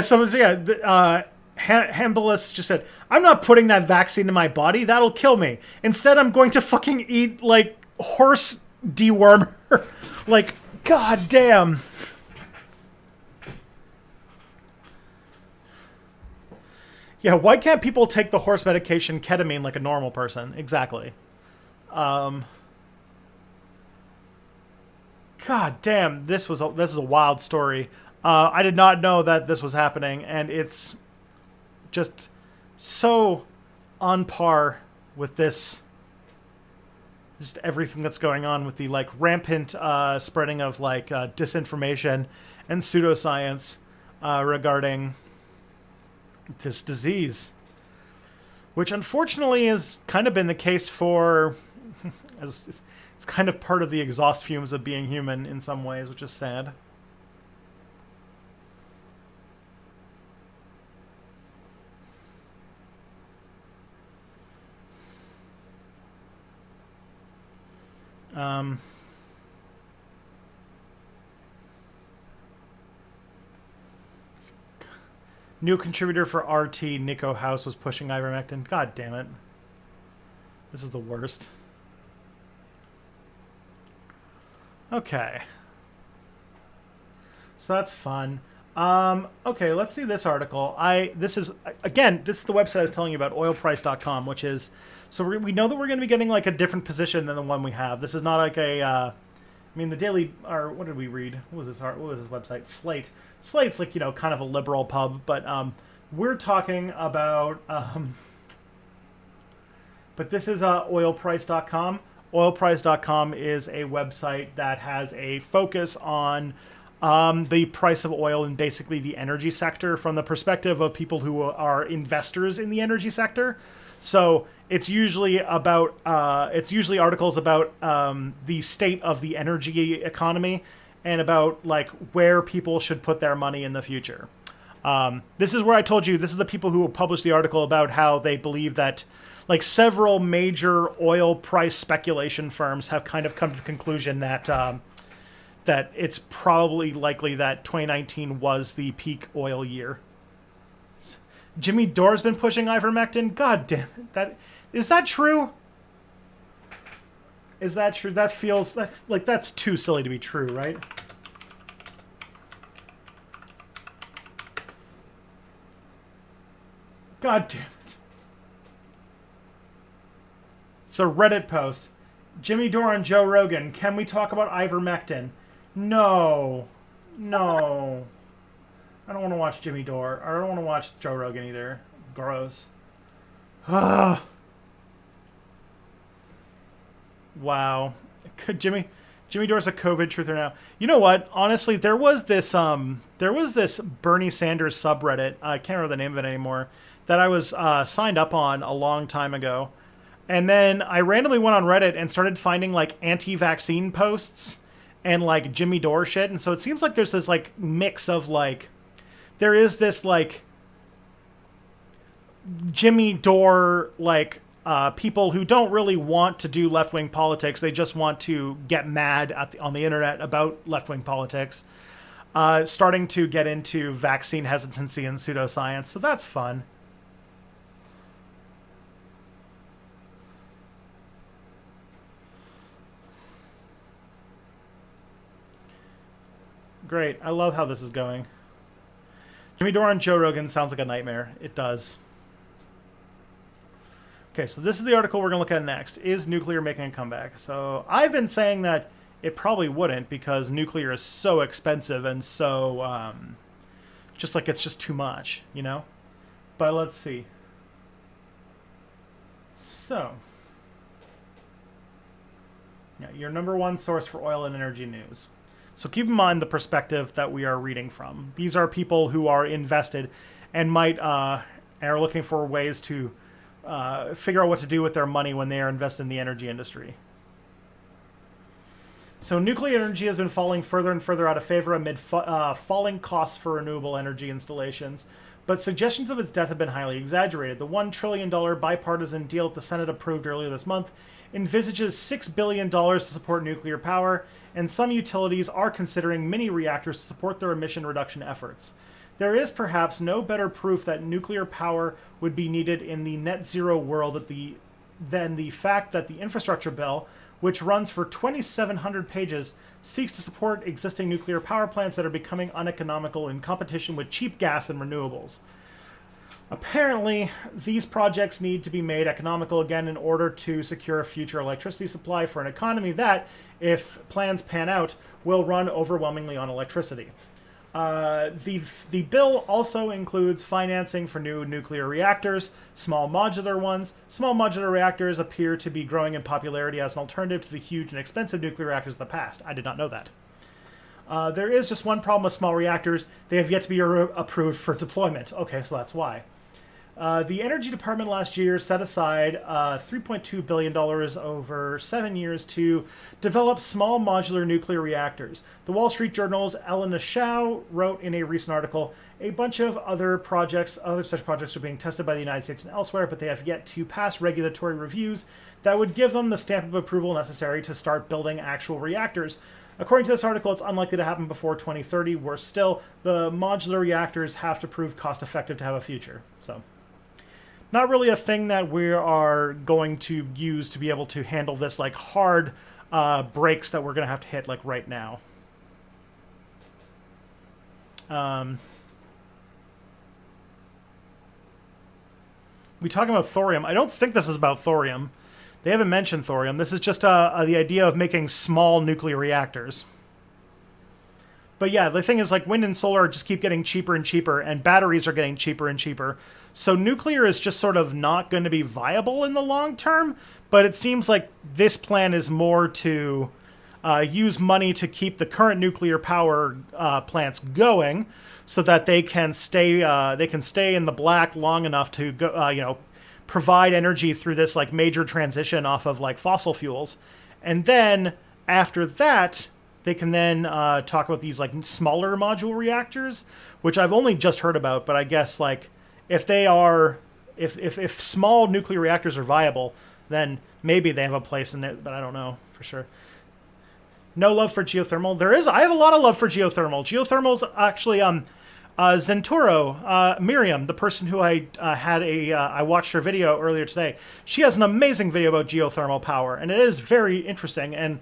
Hambulis just said, I'm not putting that vaccine in my body. That'll kill me. Instead, I'm going to fucking eat, like, horse dewormer. Like, god damn. Yeah, why can't people take the horse medication ketamine like a normal person? Exactly. God damn, this is a wild story. I did not know that this was happening, and it's just so on par with this, just everything that's going on with the like rampant spreading of like disinformation and pseudoscience regarding this disease, which unfortunately has kind of been the case for, as it's kind of part of the exhaust fumes of being human in some ways, which is sad. New contributor for RT, Nico House, was pushing ivermectin. God damn it. This is the worst. Okay. So that's fun. Okay, let's see this article. This is the website I was telling you about, oilprice.com, which is, so we know that we're going to be getting like a different position than the one we have. This is not like a, the Daily, or what did we read? What was this website? Slate. Slate's like, kind of a liberal pub, but we're talking about, but this is oilprice.com. Oilprice.com is a website that has a focus on the price of oil and basically the energy sector from the perspective of people who are investors in the energy sector. So it's usually about articles about the state of the energy economy and about like where people should put their money in the future. This is where I told you, this is the people who published the article about how they believe that like several major oil price speculation firms have kind of come to the conclusion that that it's probably likely that 2019 was the peak oil year. Jimmy Dore's been pushing ivermectin. God damn it! Is that true? Is that true? That feels like that's too silly to be true, right? God damn it! It's a Reddit post. Jimmy Dore and Joe Rogan. Can we talk about ivermectin? No. No. I don't want to watch Jimmy Dore. I don't want to watch Joe Rogan either. Gross. Ugh. Wow. Could Jimmy Dore's a COVID truther now. You know what? Honestly, there was this Bernie Sanders subreddit. I can't remember the name of it anymore. That I was signed up on a long time ago. And then I randomly went on Reddit and started finding like anti-vaccine posts and like Jimmy Dore shit. And so it seems like there's this like mix of like, there is this like Jimmy Dore like people who don't really want to do left-wing politics. They just want to get mad on the internet about left-wing politics. Starting to get into vaccine hesitancy and pseudoscience. So that's fun. Great. I love how this is going. Jimmy Dore and Joe Rogan sounds like a nightmare. It does. Okay, so this is the article we're going to look at next. Is nuclear making a comeback? So I've been saying that it probably wouldn't because nuclear is so expensive and so just like it's just too much, you know? But let's see. So, yeah, your number one source for oil and energy news. So keep in mind the perspective that we are reading from. These are people who are invested and might are looking for ways to figure out what to do with their money when they are invested in the energy industry. So nuclear energy has been falling further and further out of favor amid falling costs for renewable energy installations, but suggestions of its death have been highly exaggerated. The $1 trillion bipartisan deal that the Senate approved earlier this month envisages $6 billion to support nuclear power, and some utilities are considering mini reactors to support their emission reduction efforts. There is perhaps no better proof that nuclear power would be needed in the net zero world than the fact that the infrastructure bill, which runs for 2,700 pages, seeks to support existing nuclear power plants that are becoming uneconomical in competition with cheap gas and renewables. Apparently, these projects need to be made economical again in order to secure a future electricity supply for an economy that, if plans pan out, will run overwhelmingly on electricity. The bill also includes financing for new nuclear reactors, small modular ones. Small modular reactors appear to be growing in popularity as an alternative to the huge and expensive nuclear reactors of the past. I did not know that. There is just one problem with small reactors. They have yet to be approved for deployment. Okay, so that's why. The Energy Department last year set aside $3.2 billion over 7 years to develop small modular nuclear reactors. The Wall Street Journal's Elena Shao wrote in a recent article, a bunch of other such projects are being tested by the United States and elsewhere, but they have yet to pass regulatory reviews that would give them the stamp of approval necessary to start building actual reactors. According to this article, it's unlikely to happen before 2030. Worse still, the modular reactors have to prove cost-effective to have a future. So, not really a thing that we are going to use to be able to handle this like hard breaks that we're going to have to hit like right now. We talking about thorium. I don't think this is about thorium. They haven't mentioned thorium. This is just the idea of making small nuclear reactors. But yeah, the thing is like wind and solar just keep getting cheaper and cheaper, and batteries are getting cheaper and cheaper. So nuclear is just sort of not going to be viable in the long term, but it seems like this plan is more to use money to keep the current nuclear power plants going so that they can stay in the black long enough to go, provide energy through this like major transition off of like fossil fuels. And then after that, they can then talk about these like smaller module reactors, which I've only just heard about, but I guess like if small nuclear reactors are viable, then maybe they have a place in it, but I don't know for sure. No love for geothermal. There is. I have a lot of love for geothermal. Geothermal's actually Zenturo, Miriam, the person who I watched her video earlier today. She has an amazing video about geothermal power, and it is very interesting. And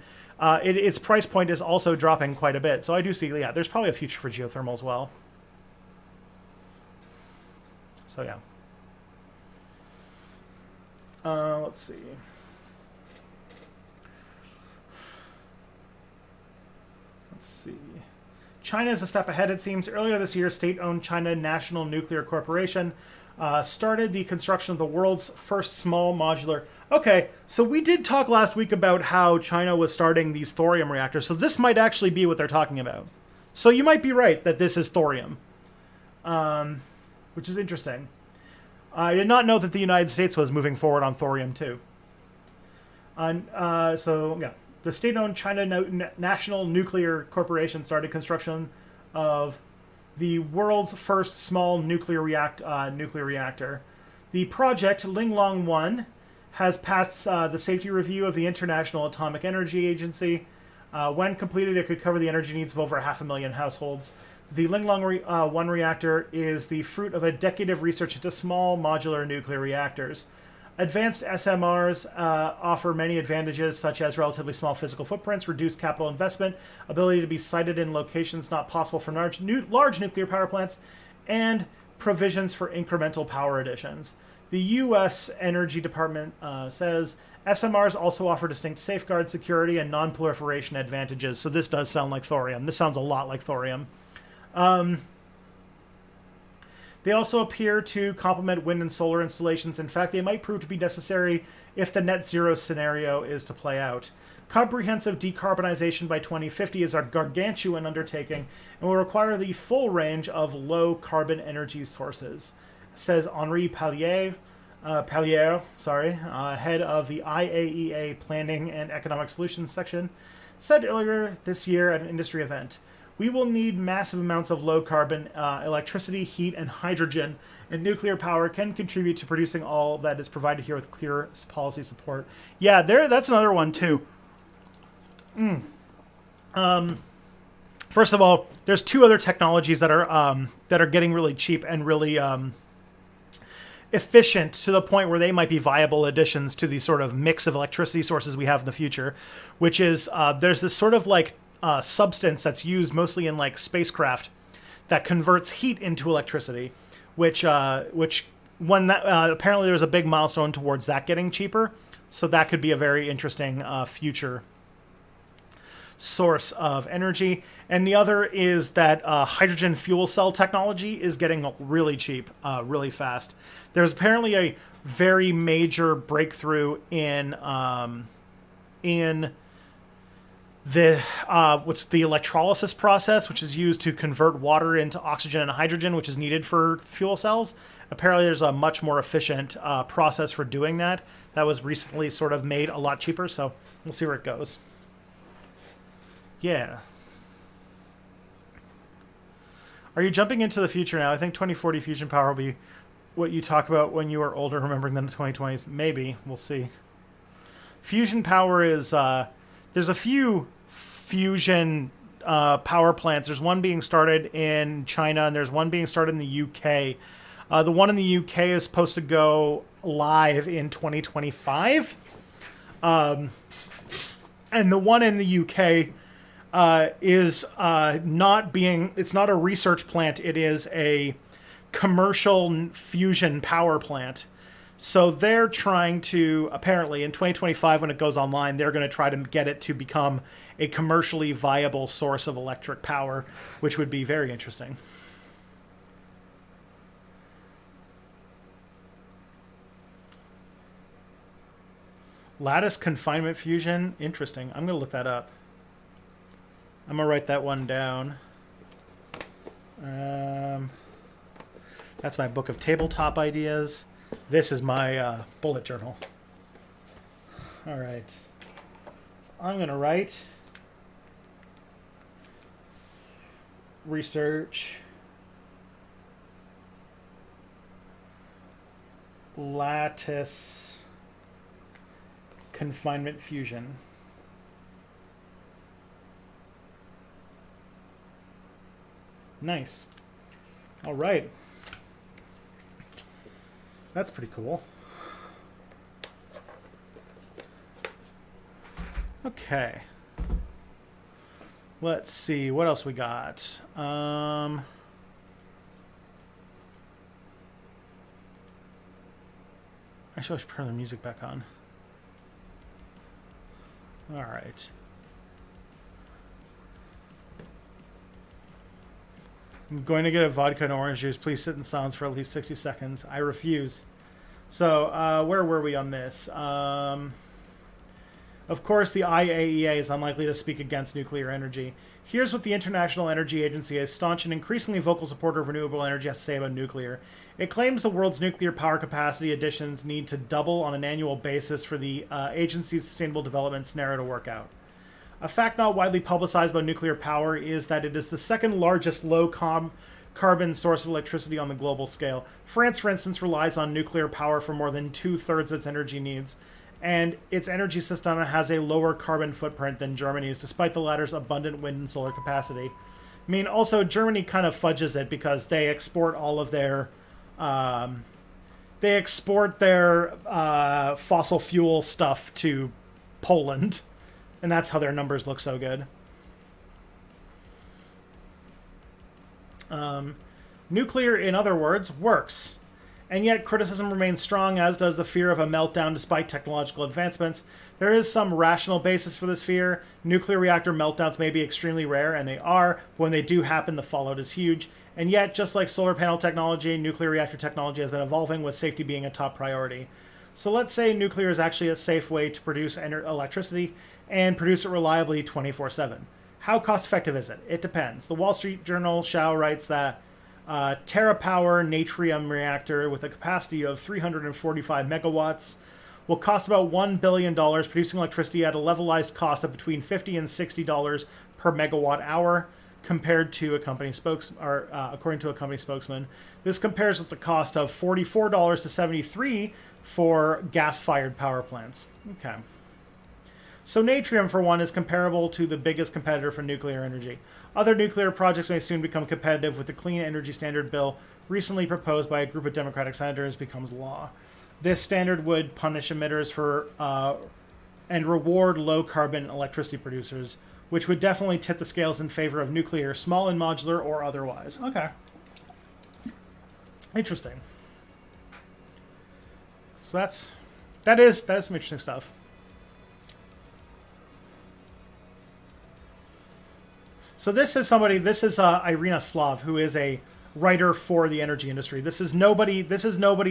its price point is also dropping quite a bit. So I do see, yeah, there's probably a future for geothermal as well. So yeah. Let's see. let's see. China is a step ahead, it seems. Earlier this year, state-owned China National Nuclear Corporation started the construction of the world's first small modular. Okay, so we did talk last week about how China was starting these thorium reactors, so this might actually be what they're talking about. So you might be right that this is thorium, which is interesting. I did not know that the United States was moving forward on thorium too. So yeah, the state-owned China National Nuclear Corporation started construction of the world's first small nuclear reactor. The project, Linglong 1, has passed the safety review of the International Atomic Energy Agency. When completed, it could cover the energy needs of over 500,000 households. The Linglong 1 reactor is the fruit of a decade of research into small modular nuclear reactors. Advanced SMRs offer many advantages, such as relatively small physical footprints, reduced capital investment, ability to be sited in locations not possible for large nuclear power plants, and provisions for incremental power additions. The U.S. Energy Department says SMRs also offer distinct safeguard, security, and non-proliferation advantages. So this does sound like thorium. This sounds a lot like thorium. They also appear to complement wind and solar installations. In fact, they might prove to be necessary if the net zero scenario is to play out. Comprehensive decarbonization by 2050 is a gargantuan undertaking and will require the full range of low carbon energy sources, says Henri Pallier, head of the IAEA Planning and Economic Solutions section, said earlier this year at an industry event. We will need massive amounts of low-carbon electricity, heat, and hydrogen, and nuclear power can contribute to producing all that is provided here with clear policy support. Yeah, that's another one, too. First of all, there's two other technologies that are getting really cheap and really efficient to the point where they might be viable additions to the sort of mix of electricity sources we have in the future, which is there's this sort of like substance that's used mostly in like spacecraft that converts heat into electricity, which when that apparently there's a big milestone towards that getting cheaper, so that could be a very interesting future source of energy. And the other is that hydrogen fuel cell technology is getting really cheap, really fast. There's apparently a very major breakthrough in what's the electrolysis process, which is used to convert water into oxygen and hydrogen, which is needed for fuel cells. Apparently there's a much more efficient process for doing that was recently sort of made a lot cheaper, so we'll see where it goes. Yeah. Are you jumping into the future now? I think 2040 fusion power will be what you talk about when you are older, remembering the 2020s. Maybe. We'll see. Fusion power is... there's a few fusion power plants. There's one being started in China, and there's one being started in the UK. The one in the UK is supposed to go live in 2025. And the one in the UK is it's not a research plant. It is a commercial fusion power plant. So they're trying to, apparently, in 2025, when it goes online, they're going to try to get it to become a commercially viable source of electric power, which would be very interesting. Lattice confinement fusion, interesting. I'm going to look that up. I'm going to write that one down. That's my book of tabletop ideas. This is my bullet journal. All right. So I'm going to write research lattice confinement fusion. Nice. All right. That's pretty cool. Okay. Let's see. What else we got? Actually, I should turn the music back on. All right. I'm going to get a vodka and orange juice. Please sit in silence for at least 60 seconds. I refuse. So, where were we on this? Of course, the IAEA is unlikely to speak against nuclear energy. Here's what the International Energy Agency, a staunch and increasingly vocal supporter of renewable energy, has to say about nuclear. It claims the world's nuclear power capacity additions need to double on an annual basis for the agency's sustainable development scenario to work out. A fact not widely publicized about nuclear power is that it is the second largest low-carbon source of electricity on the global scale. France, for instance, relies on nuclear power for more than 2/3 of its energy needs, and its energy system has a lower carbon footprint than Germany's, despite the latter's abundant wind and solar capacity. I mean, also, Germany kind of fudges it because they export all of their... fossil fuel stuff to Poland, and that's how their numbers look so good. Nuclear, in other words, works. And yet criticism remains strong, as does the fear of a meltdown despite technological advancements. There is some rational basis for this fear. Nuclear reactor meltdowns may be extremely rare, and they are, but when they do happen, the fallout is huge. And yet, just like solar panel technology, nuclear reactor technology has been evolving, with safety being a top priority. So let's say nuclear is actually a safe way to produce electricity and produce it reliably 24/7. How cost effective is it? It depends. The Wall Street Journal Shao writes that TerraPower Natrium reactor with a capacity of 345 megawatts will cost about $1 billion, producing electricity at a levelized cost of between $50 and $60 per megawatt hour, compared to a company according to a company spokesman. This compares with the cost of $44 to $73 for gas-fired power plants. Okay. So Natrium, for one, is comparable to the biggest competitor for nuclear energy. Other nuclear projects may soon become competitive with the Clean Energy Standard bill recently proposed by a group of Democratic senators becomes law. This standard would punish emitters for and reward low-carbon electricity producers, which would definitely tip the scales in favor of nuclear, small and modular or otherwise. Okay. Interesting. So that is some interesting stuff. So this is Irina Slav, who is a writer for the energy industry. This is nobody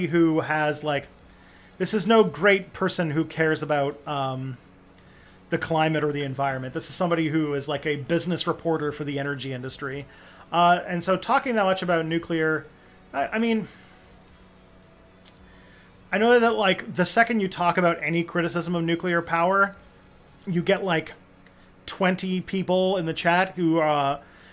who has this is no great person who cares about the climate or the environment. This is somebody who is like a business reporter for the energy industry. And so talking that much about nuclear, I mean, I know that like the second you talk about any criticism of nuclear power, you get like 20 people in the chat who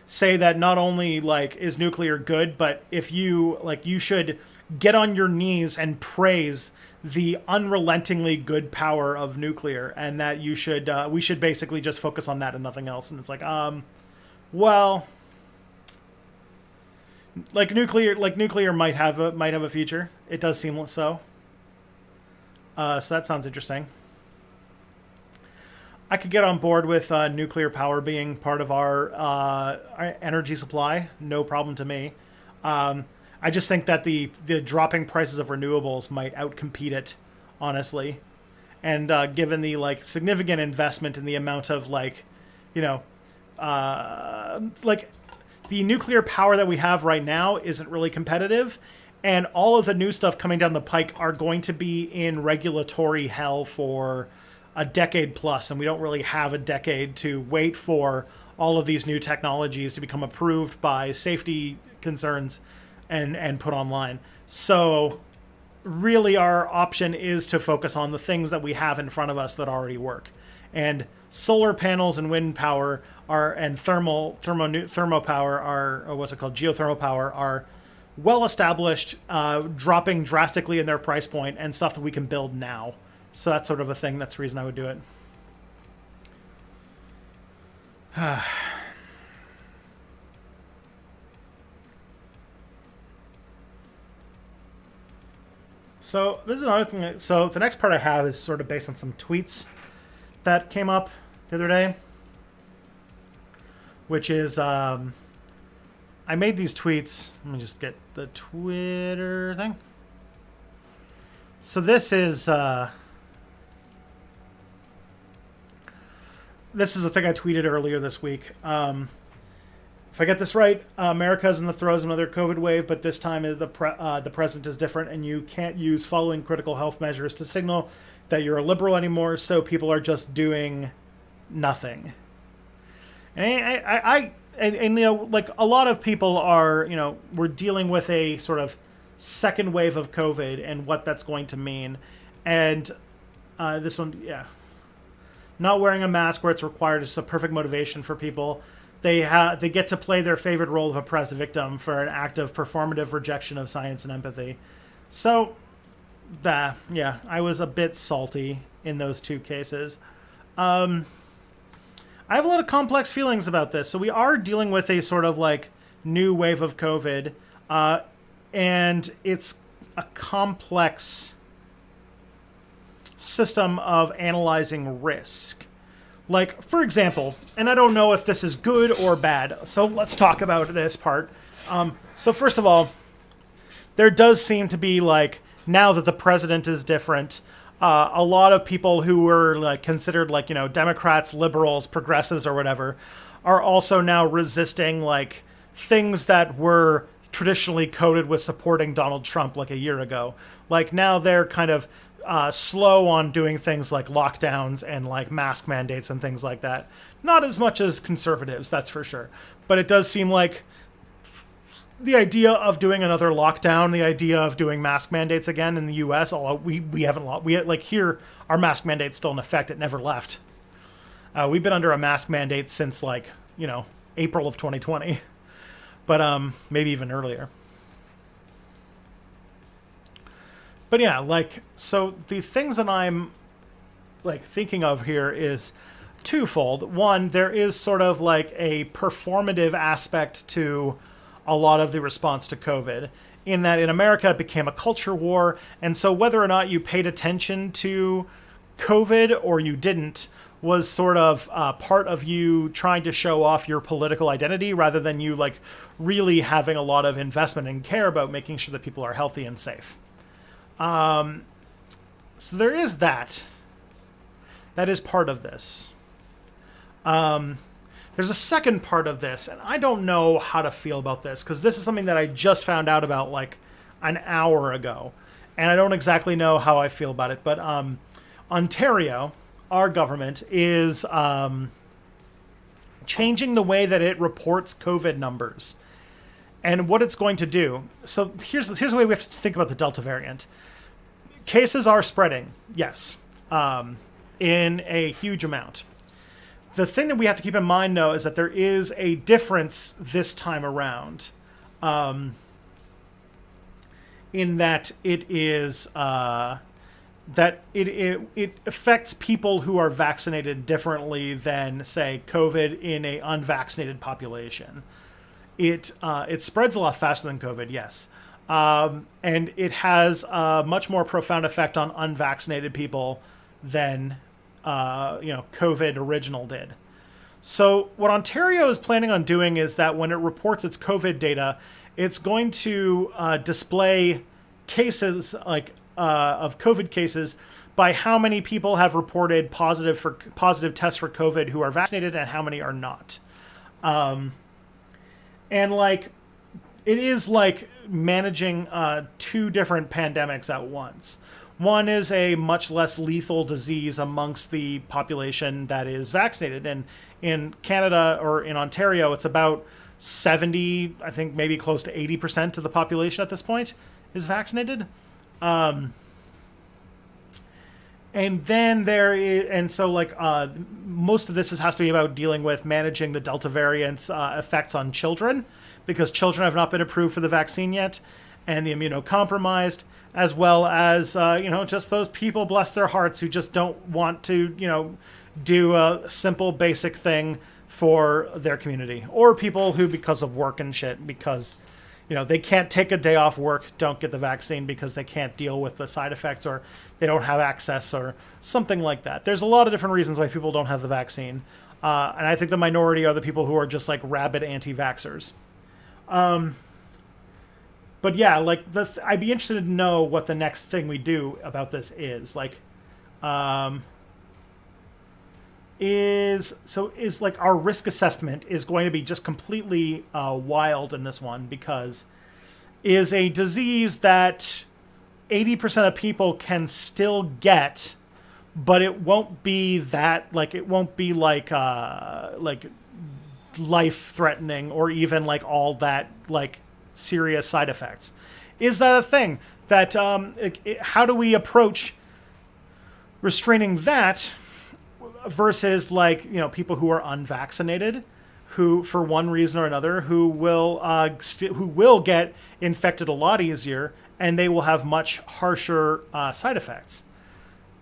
say that not only like is nuclear good, but if you should get on your knees and praise the unrelentingly good power of nuclear, and that we should basically just focus on that and nothing else. And it's like, well, nuclear might have a future. It does seem so. So that sounds interesting. I could get on board with nuclear power being part of our energy supply. No problem to me. I just think that the dropping prices of renewables might outcompete it, honestly. And given the significant investment in the amount of the nuclear power that we have right now isn't really competitive. And all of the new stuff coming down the pike are going to be in regulatory hell for a decade plus, and we don't really have a decade to wait for all of these new technologies to become approved by safety concerns and put online. So really our option is to focus on the things that we have in front of us that already work. And solar panels and wind power and geothermal power are well established, dropping drastically in their price point, and stuff that we can build now. So that's sort of a thing. That's the reason I would do it. So this is another thing. So the next part I have is sort of based on some tweets that came up the other day, which is I made these tweets. Let me just get the Twitter thing. So this is a thing I tweeted earlier this week. if I get this right, America's in the throes of another COVID wave, but this time the president is different, and you can't use following critical health measures to signal that you're a liberal anymore. So people are just doing nothing. And and you know, like a lot of people are, you know, we're dealing with a sort of second wave of COVID and what that's going to mean, and this one, yeah. Not wearing a mask where it's required is a perfect motivation for people. They get to play their favorite role of oppressed victim for an act of performative rejection of science and empathy. So, yeah, I was a bit salty in those two cases. I have a lot of complex feelings about this. So we are dealing with a sort of like new wave of COVID, and it's a complex system of analyzing risk. Like, for example, and I don't know if this is good or bad, so let's talk about this part. So first of all, there does seem to be, like, now that the president is different, a lot of people who were like considered like, you know, Democrats, liberals, progressives, or whatever, are also now resisting like things that were traditionally coded with supporting Donald Trump like a year ago. Like now they're kind of slow on doing things like lockdowns and like mask mandates and things like that. Not as much as conservatives, that's for sure. But it does seem like the idea of doing another lockdown, the idea of doing mask mandates again in the U.S., although we haven't, like here, our mask mandate's still in effect. It never left. We've been under a mask mandate since like, you know, April of 2020, but maybe even earlier. But yeah, like, so the things that I'm like thinking of here is twofold. One, there is sort of like a performative aspect to a lot of the response to COVID, in that in America it became a culture war. And so whether or not you paid attention to COVID or you didn't was sort of part of you trying to show off your political identity rather than you like really having a lot of investment and care about making sure that people are healthy and safe. So there is that. That is part of this. There's a second part of this, and I don't know how to feel about this, because this is something that I just found out about like an hour ago, and I don't exactly know how I feel about it. But Ontario, our government, is changing the way that it reports COVID numbers. And what it's going to do, so here's the way we have to think about the Delta variant. Cases are spreading, yes, in a huge amount. The thing that we have to keep in mind, though, is that there is a difference this time around, in that it is that it affects people who are vaccinated differently than, say, COVID in a unvaccinated population. It spreads a lot faster than COVID, yes. And it has a much more profound effect on unvaccinated people than, COVID original did. So what Ontario is planning on doing is that when it reports its COVID data, it's going to display cases like of COVID cases by how many people have reported positive tests for COVID who are vaccinated and how many are not. And like, it is like managing two different pandemics at once. One is a much less lethal disease amongst the population that is vaccinated. And in Canada or in Ontario, it's about 70, I think maybe close to 80% of the population at this point is vaccinated. And then most of this has to be about dealing with managing the Delta variant's effects on children, because children have not been approved for the vaccine yet, and the immunocompromised, as well as, just those people, bless their hearts, who just don't want to, do a simple, basic thing for their community. Or people who, because of work and shit, because, they can't take a day off work, don't get the vaccine because they can't deal with the side effects, or they don't have access, or something like that. There's a lot of different reasons why people don't have the vaccine. And I think the minority are the people who are just like rabid anti-vaxxers. But yeah, like I'd be interested to know what the next thing we do about this is. Like, is like our risk assessment is going to be just completely wild in this one, because is a disease that 80% of people can still get, but it won't be that, like, it won't be like life threatening or even like all that like serious side effects. Is that a thing that how do we approach restraining that versus, like, you know, people who are unvaccinated, who for one reason or another who will get infected a lot easier, and they will have much harsher side effects.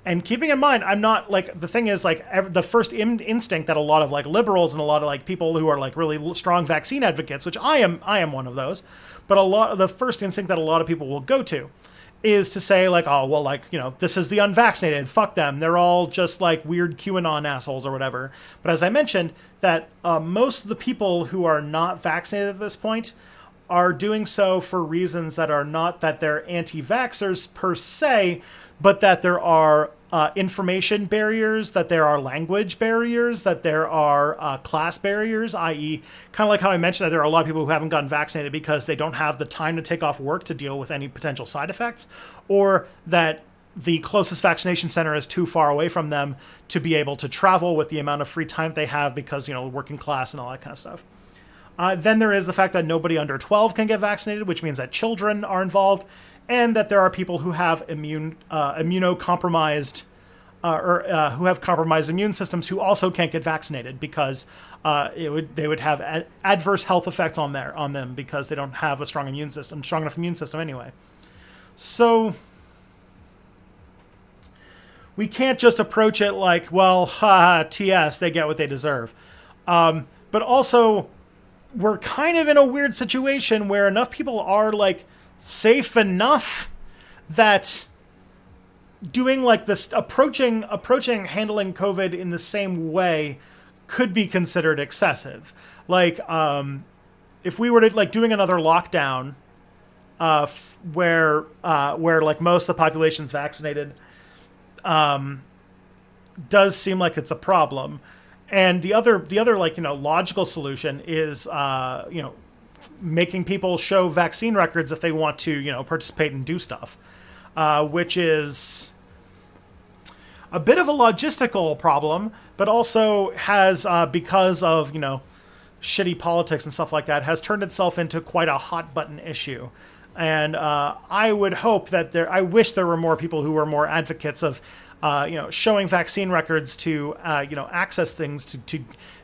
And keeping in mind, I'm not like, the thing is, like, the first instinct that a lot of like liberals and a lot of like people who are like really strong vaccine advocates, which I am one of those, but a lot of the first instinct that a lot of people will go to is to say like, oh, well, like, you know, this is the unvaccinated, fuck them, they're all just like weird QAnon assholes or whatever. But as I mentioned, that most of the people who are not vaccinated at this point are doing so for reasons that are not that they're anti-vaxxers per se, but that there are information barriers, that there are language barriers, that there are class barriers, i.e. kind of like how I mentioned that there are a lot of people who haven't gotten vaccinated because they don't have the time to take off work to deal with any potential side effects, or that the closest vaccination center is too far away from them to be able to travel with the amount of free time they have because, you know, working class and all that kind of stuff. Then there is the fact that nobody under 12 can get vaccinated, which means that children are involved, and that there are people who have immunocompromised or who have compromised immune systems who also can't get vaccinated because they would have adverse health effects on them because they don't have a strong enough immune system anyway. So we can't just approach it like, well, TS, they get what they deserve. But also, we're kind of in a weird situation where enough people are like safe enough that doing like this, approaching handling COVID in the same way could be considered excessive. Like, if we were to like doing another lockdown, where like most of the population's vaccinated, does seem like it's a problem. And the other like, you know, logical solution is, you know, making people show vaccine records if they want to, you know, participate and do stuff, which is a bit of a logistical problem, but also has, because of, you know, shitty politics and stuff like that, has turned itself into quite a hot button issue. And I would hope that I wish there were more people who were more advocates of, you know, showing vaccine records to, you know, access things to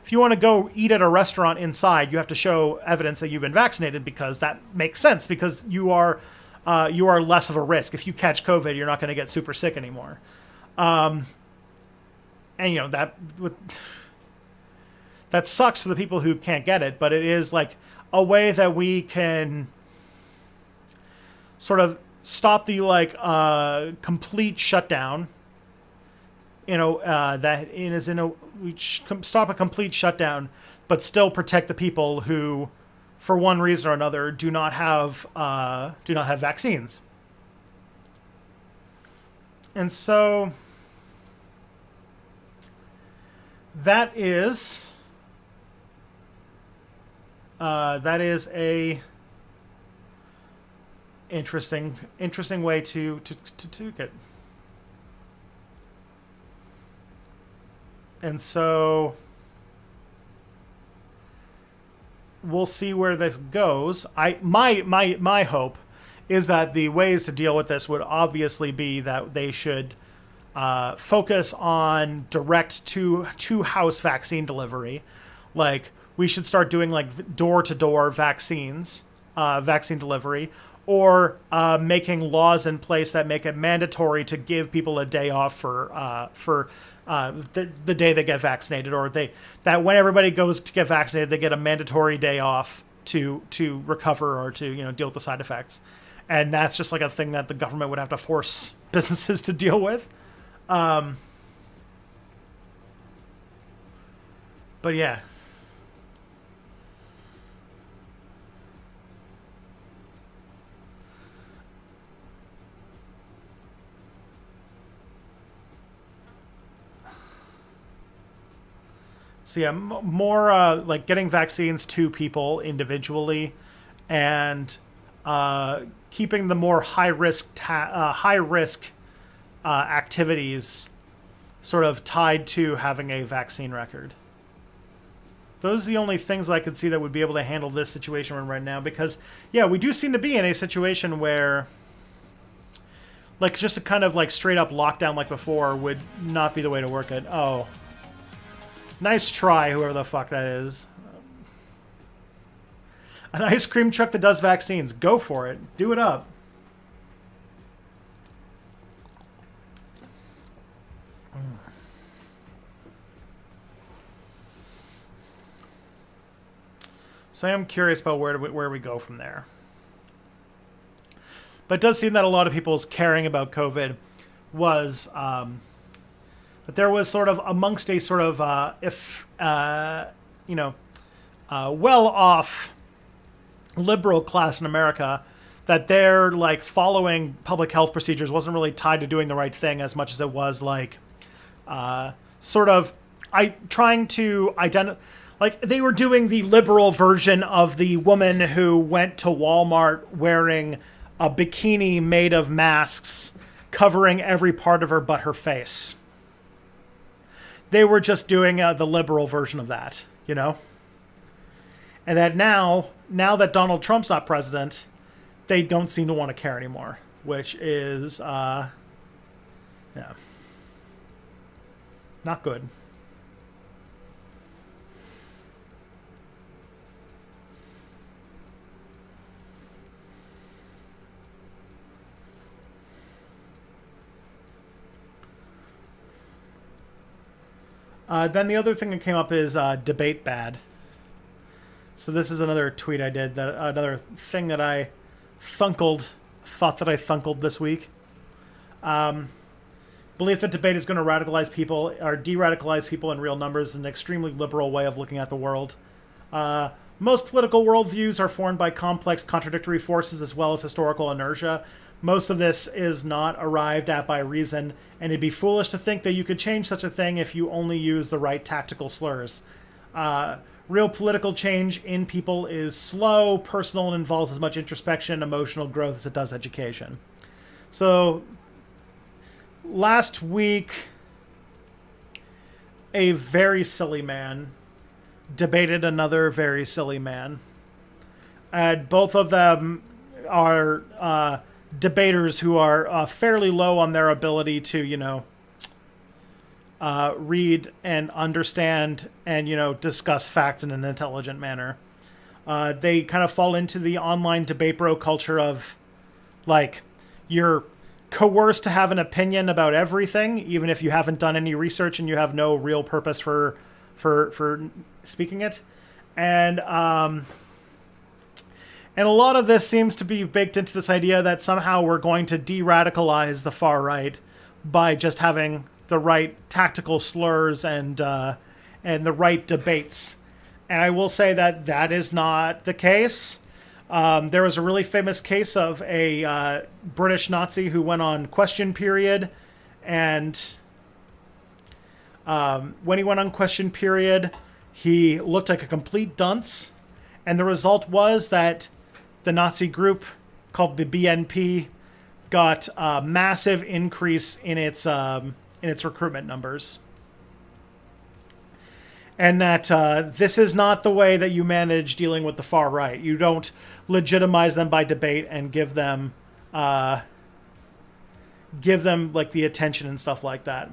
if you want to go eat at a restaurant inside, you have to show evidence that you've been vaccinated, because that makes sense, because you are less of a risk. If you catch COVID, you're not going to get super sick anymore. And you know, that sucks for the people who can't get it, but it is like a way that we can sort of stop the like complete shutdown. You know, we stop a complete shutdown, but still protect the people who, for one reason or another, do not have vaccines. And so that is a interesting way to get. And so we'll see where this goes. My hope is that the ways to deal with this would obviously be that they should focus on direct to house vaccine delivery. Like, we should start doing like door-to-door vaccine delivery, or making laws in place that make it mandatory to give people a day off for the day they get vaccinated, or that when everybody goes to get vaccinated, they get a mandatory day off to recover or to, you know, deal with the side effects. And that's just like a thing that the government would have to force businesses to deal with. But yeah. So yeah, more like getting vaccines to people individually, and keeping the more high risk activities sort of tied to having a vaccine record. Those are the only things I could see that would be able to handle this situation we're in right now. Because yeah, we do seem to be in a situation where, like, just a kind of like straight up lockdown like before would not be the way to work it. Oh. Nice try, whoever the fuck that is. An ice cream truck that does vaccines. Go for it. Do it up. So I am curious about where we go from there. But it does seem that a lot of people's caring about COVID was that there was sort of amongst a sort of well-off liberal class in America, that their like following public health procedures wasn't really tied to doing the right thing as much as it was like trying to identify. Like, they were doing the liberal version of the woman who went to Walmart wearing a bikini made of masks covering every part of her but her face. They were just doing the liberal version of that, you know? And that now that Donald Trump's not president, they don't seem to want to care anymore, which is, yeah, not good. Then the other thing that came up is debate bad. So this is another tweet I did, another thing that I thought that I thunkled this week. Belief that debate is going to radicalize people or de-radicalize people in real numbers is an extremely liberal way of looking at the world. Most political worldviews are formed by complex contradictory forces as well as historical inertia. Most of this is not arrived at by reason, and it'd be foolish to think that you could change such a thing if you only use the right tactical slurs. Real political change in people is slow, personal, and involves as much introspection and emotional growth as it does education. So, last week, a very silly man debated another very silly man. And both of them are debaters who are fairly low on their ability to, read and understand and, discuss facts in an intelligent manner. They kind of fall into the online debate bro culture of, like, you're coerced to have an opinion about everything, even if you haven't done any research and you have no real purpose for speaking it. And a lot of this seems to be baked into this idea that somehow we're going to de-radicalize the far right by just having the right tactical slurs and the right debates. And I will say that that is not the case. There was a really famous case of a British Nazi who went on Question Period, and when he went on Question Period, he looked like a complete dunce, and the result was that the Nazi group called the BNP got a massive increase in its recruitment numbers. And that this is not the way that you manage dealing with the far right. You don't legitimize them by debate and give them like the attention and stuff like that.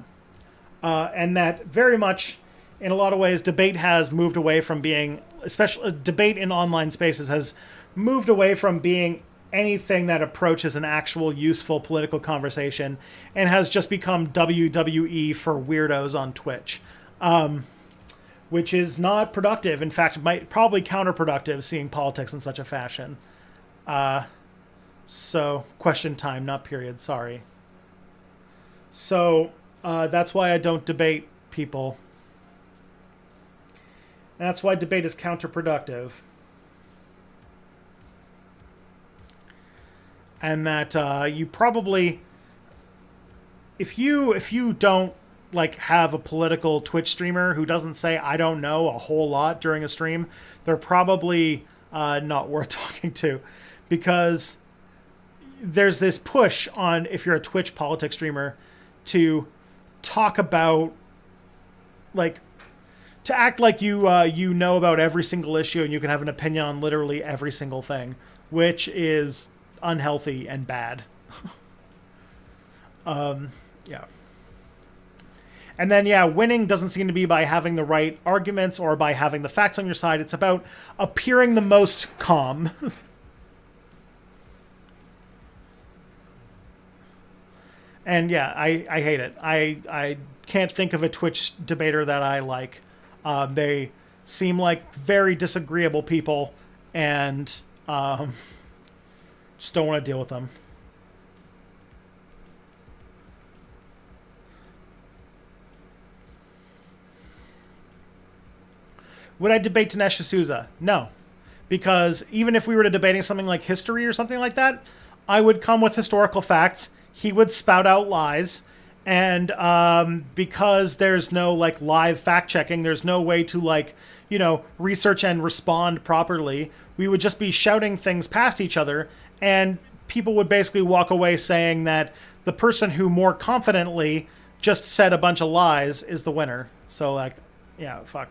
And that very much, in a lot of ways, debate has moved away from being, especially debate in online spaces has moved away from being anything that approaches an actual useful political conversation and has just become WWE for weirdos on Twitch. Which is not productive. In fact, it might probably counterproductive seeing politics in such a fashion. So, question time, not period, sorry. So, that's why I don't debate people. And that's why debate is counterproductive. And that you probably, if you don't like have a political Twitch streamer who doesn't say I don't know a whole lot during a stream, they're probably not worth talking to, because there's this push on, if you're a Twitch politics streamer, to talk about, like, to act like you know about every single issue and you can have an opinion on literally every single thing, which is unhealthy and bad. Yeah. And then, yeah, winning doesn't seem to be by having the right arguments or by having the facts on your side. It's about appearing the most calm. And yeah, I hate it. I can't think of a Twitch debater that I like. They seem like very disagreeable people, and just don't want to deal with them. Would I debate Dinesh D'Souza? No. Because even if we were debating something like history or something like that, I would come with historical facts. He would spout out lies. And because there's no like live fact checking, there's no way to like, you know, research and respond properly. We would just be shouting things past each other, and people would basically walk away saying that the person who more confidently just said a bunch of lies is the winner. So like, yeah, fuck.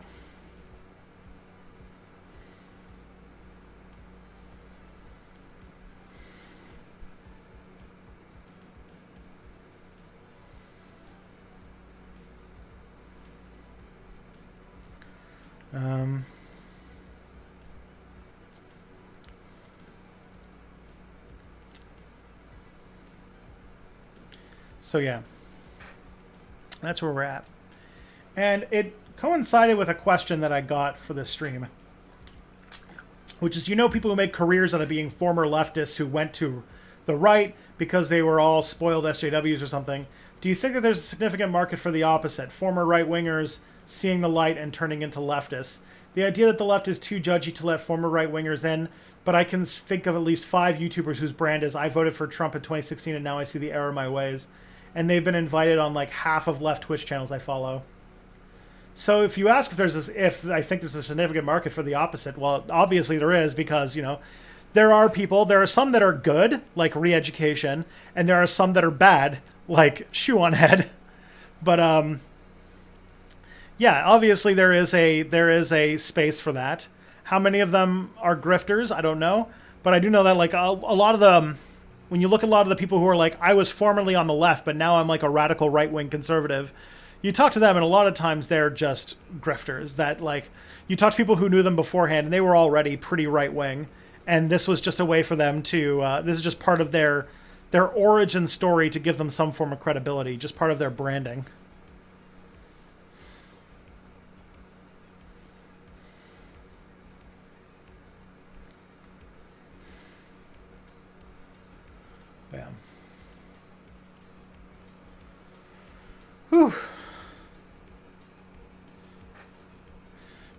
So yeah, that's where we're at. And it coincided with a question that I got for this stream, which is, you know, people who make careers out of being former leftists who went to the right because they were all spoiled SJWs or something. Do you think that there's a significant market for the opposite, former right-wingers seeing the light and turning into leftists? The idea that the left is too judgy to let former right-wingers in, but I can think of at least 5 YouTubers whose brand is, I voted for Trump in 2016 and now I see the error of my ways. And they've been invited on like half of left Twitch channels I follow. So if you ask if there's this, if I think there's a significant market for the opposite, well, obviously there is, because, you know, there are some that are good, like re-education, and there are some that are bad, like Shoe on Head. But yeah, obviously there is a space for that. How many of them are grifters? I don't know, but I do know that like a lot of them. When you look at a lot of the people who are like, I was formerly on the left, but now I'm like a radical right-wing conservative, you talk to them, and a lot of times they're just grifters. That like, you talk to people who knew them beforehand, and they were already pretty right-wing, and this was just a way for them to. This is just part of their origin story to give them some form of credibility, just part of their branding. Yeah. Whew.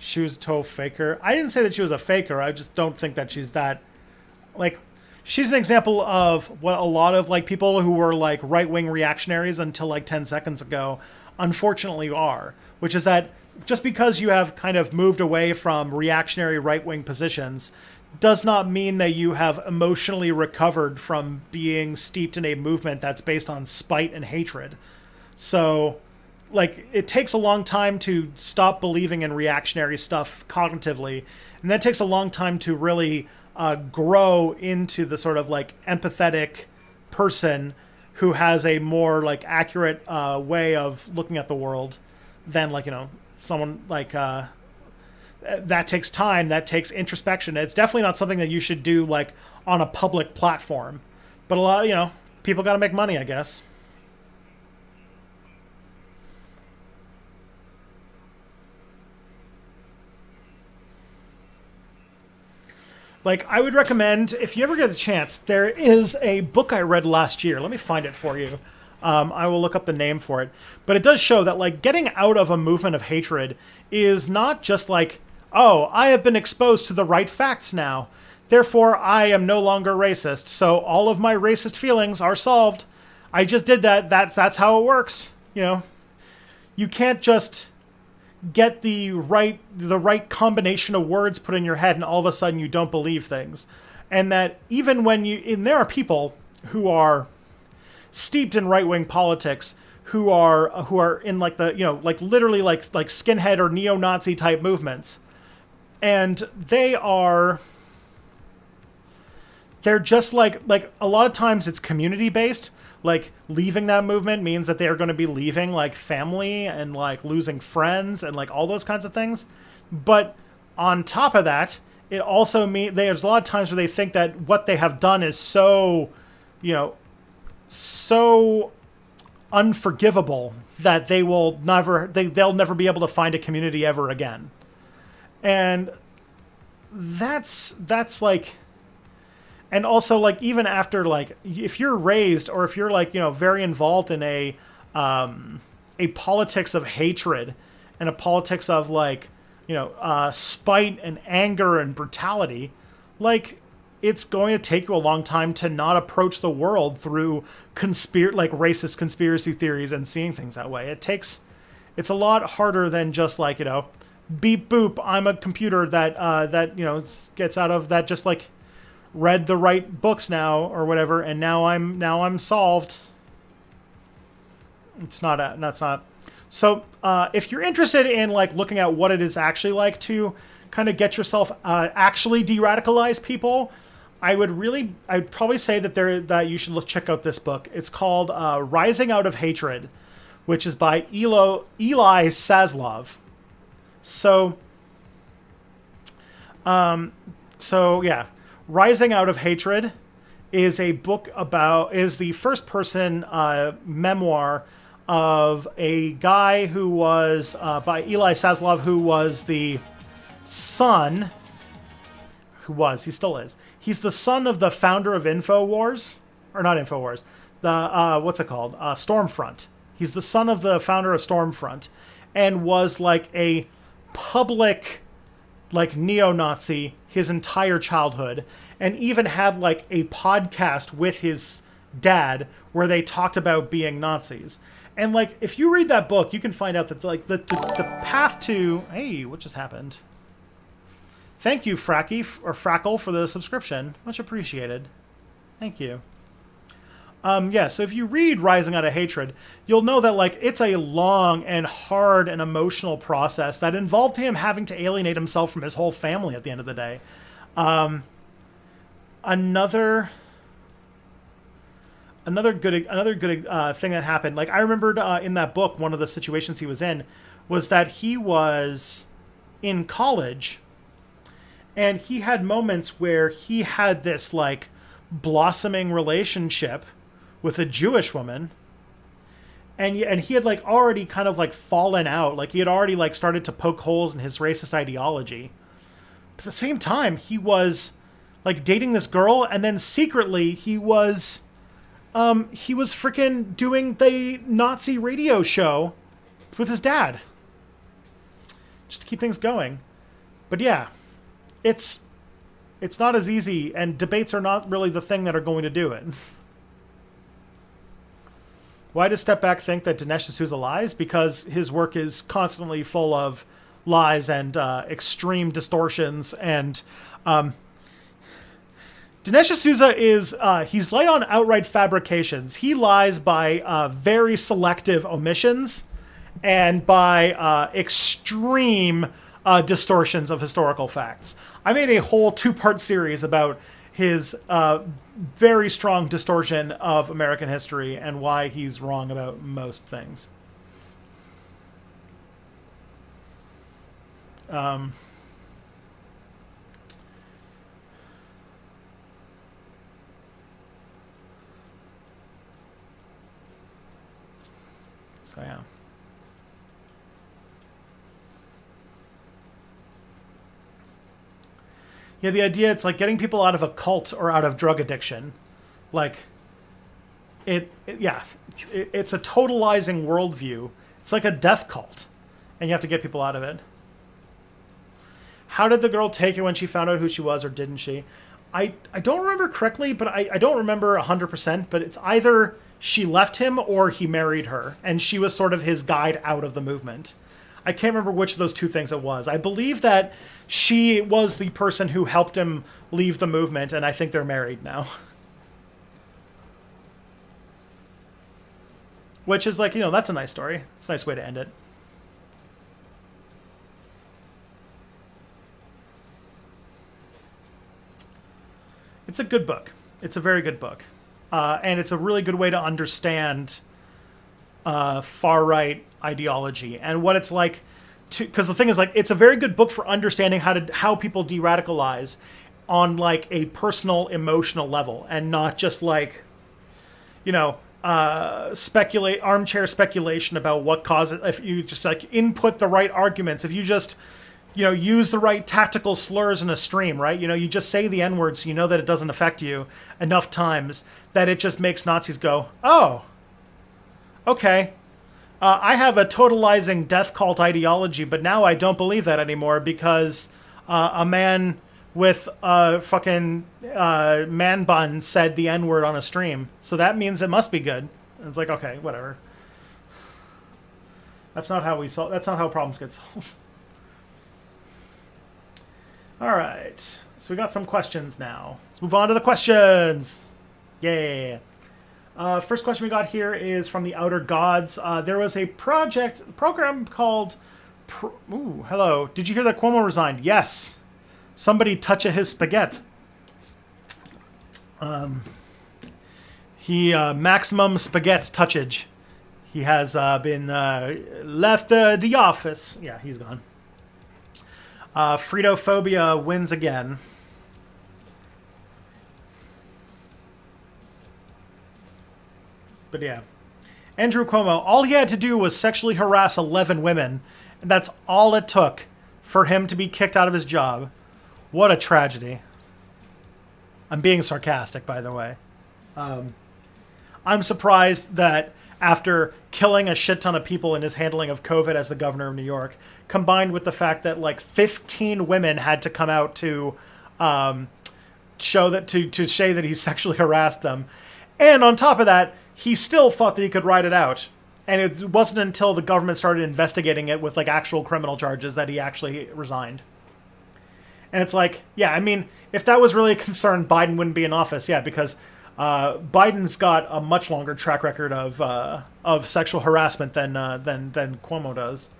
She was a total faker. I didn't say that she was a faker. I just don't think that she's that. Like, she's an example of what a lot of like people who were like right-wing reactionaries until like 10 seconds ago, unfortunately, are. Which is that just because you have kind of moved away from reactionary right-wing positions does not mean that you have emotionally recovered from being steeped in a movement that's based on spite and hatred. So, like, it takes a long time to stop believing in reactionary stuff cognitively, and that takes a long time to really grow into the sort of, like, empathetic person who has a more, like, accurate way of looking at the world than, like, you know, someone like... that takes time, that takes introspection. It's definitely not something that you should do like on a public platform. But a lot, you know, people got to make money, I guess. Like, I would recommend, if you ever get a chance, there is a book I read last year. Let me find it for you. I will look up the name for it. But it does show that, like, getting out of a movement of hatred is not just like, oh, I have been exposed to the right facts now. Therefore, I am no longer racist. So all of my racist feelings are solved. I just did that. That's how it works. You know, you can't just get the right combination of words put in your head and all of a sudden you don't believe things. And that even when there are people who are steeped in right-wing politics who are in like the, like literally like skinhead or neo-Nazi type movements, and they're just like a lot of times it's community based. Like leaving that movement means that they're going to be leaving like family and like losing friends and like all those kinds of things. But on top of that, it also means there's a lot of times where they think that what they have done is so, so unforgivable that they'll never be able to find a community ever again. And that's like, and also like even after like if you're raised or if you're like very involved in a politics of hatred and a politics of like spite and anger and brutality, like it's going to take you a long time to not approach the world through racist conspiracy theories and seeing things that way. It's a lot harder than just like beep boop, I'm a computer that gets out of that, just like read the right books now or whatever, and now I'm solved. That's not. So if you're interested in like looking at what it is actually like to kind of get yourself actually de-radicalize people, I'd probably say that you should check out this book. It's called Rising Out of Hatred, which is by Eli Saslov. So yeah. Rising Out of Hatred is a book is the first person memoir of a guy who was, by Eli Saslov, who was the son, he still is. He's the son of the founder of InfoWars, or not InfoWars, what's it called? Stormfront. He's the son of the founder of Stormfront and was like a public like neo-Nazi his entire childhood, and even had like a podcast with his dad where they talked about being Nazis. And like if you read that book, you can find out that like the path to, hey, what just happened? Thank you, Frackle, for the subscription. Much appreciated. Thank you. Yeah, so if you read Rising Out of Hatred, you'll know that like it's a long and hard and emotional process that involved him having to alienate himself from his whole family at the end of the day. Another good thing that happened, like I remembered in that book, one of the situations he was in was that he was in college and he had moments where he had this like blossoming relationship with a Jewish woman, and he had like already kind of like fallen out, like he had already like started to poke holes in his racist ideology. But at the same time, he was like dating this girl, and then secretly he was freaking doing the Nazi radio show with his dad, just to keep things going. But yeah, it's not as easy, and debates are not really the thing that are going to do it. Why does Step Back think that Dinesh D'Souza lies? Because his work is constantly full of lies and extreme distortions. And Dinesh D'Souza is, he's light on outright fabrications. He lies by very selective omissions and by extreme distortions of historical facts. I made a whole 2-part series about his very strong distortion of American history and why he's wrong about most things. So yeah. Yeah, the idea, it's like getting people out of a cult or out of drug addiction. Like, it's a totalizing worldview. It's like a death cult, and you have to get people out of it. How did the girl take it when she found out who she was, or didn't she? I don't remember correctly, but I don't remember 100%, but it's either she left him or he married her, and she was sort of his guide out of the movement. I can't remember which of those two things it was. I believe that she was the person who helped him leave the movement, and I think they're married now. Which is like, that's a nice story. It's a nice way to end it. It's a good book. It's a very good book. And it's a really good way to understand far-right ideology and what it's like to, because the thing is, like, it's a very good book for understanding how people de-radicalize on like a personal, emotional level, and not just like, armchair speculation about what causes. If you just like input the right arguments, if you just use the right tactical slurs in a stream, right? You just say the N-word so you know that it doesn't affect you enough times that it just makes Nazis go, oh, okay. I have a totalizing death cult ideology, but now I don't believe that anymore because a man with a fucking man bun said the N-word on a stream. So that means it must be good. And it's like, okay, whatever. That's not how problems get solved. All right, so we got some questions now. Let's move on to the questions. Yeah. First question we got here is from the Outer Gods. There was a program called... hello. Did you hear that Cuomo resigned? Yes. Somebody touch his spaghetti. He maximum spaghetti touchage. He has been left the office. Yeah, he's gone. Fritophobia wins again. But yeah. Andrew Cuomo, all he had to do was sexually harass 11 women, and that's all it took for him to be kicked out of his job. What a tragedy. I'm being sarcastic, by the way. I'm surprised that after killing a shit ton of people in his handling of COVID as the governor of New York, combined with the fact that like 15 women had to come out to show that to say that he sexually harassed them, and on top of that, he still thought that he could ride it out. And it wasn't until the government started investigating it with like actual criminal charges that he actually resigned. And it's like, yeah, I mean, if that was really a concern, Biden wouldn't be in office. Yeah, because Biden's got a much longer track record of sexual harassment than Cuomo does.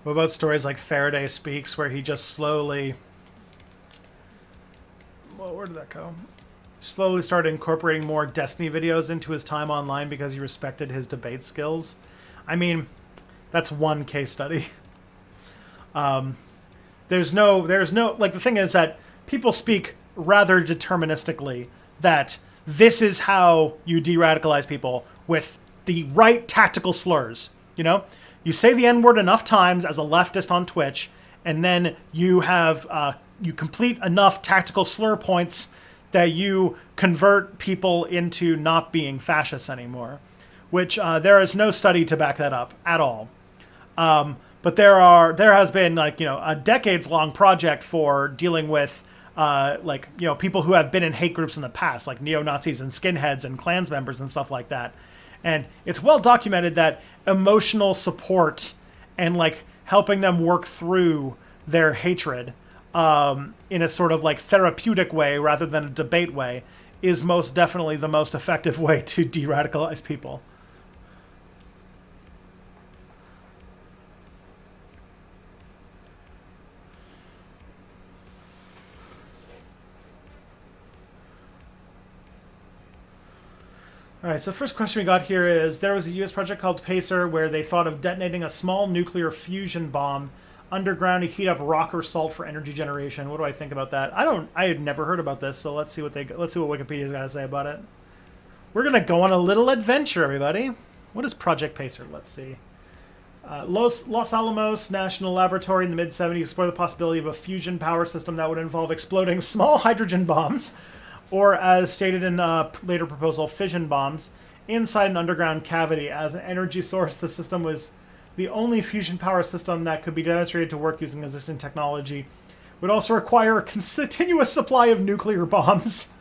What about stories like Faraday Speaks, where he just slowly... Well, where did that go? Slowly started incorporating more Destiny videos into his time online because he respected his debate skills. I mean, that's one case study. There's no... Like, the thing is that people speak rather deterministically that this is how you de-radicalize people with the right tactical slurs, You say the N-word enough times as a leftist on Twitch, and then you have you complete enough tactical slur points that you convert people into not being fascists anymore. Which there is no study to back that up at all. But there has been a decades-long project for dealing with people who have been in hate groups in the past, like neo-Nazis and skinheads and Klans members and stuff like that. And it's well documented that emotional support and like helping them work through their hatred in a sort of like therapeutic way rather than a debate way is most definitely the most effective way to de-radicalize people. All right, so the first question we got here is, there was a U.S. project called PACER where they thought of detonating a small nuclear fusion bomb underground to heat up rock or salt for energy generation. What do I think about that? I had never heard about this, so let's see what Wikipedia's got to say about it. We're going to go on a little adventure, everybody. What is Project Pacer? Let's see. Los Alamos National Laboratory in the mid-'70s explored the possibility of a fusion power system that would involve exploding small hydrogen bombs, or as stated in a later proposal, fission bombs, inside an underground cavity. As an energy source, the system was the only fusion power system that could be demonstrated to work using existing technology. Would also require a continuous supply of nuclear bombs,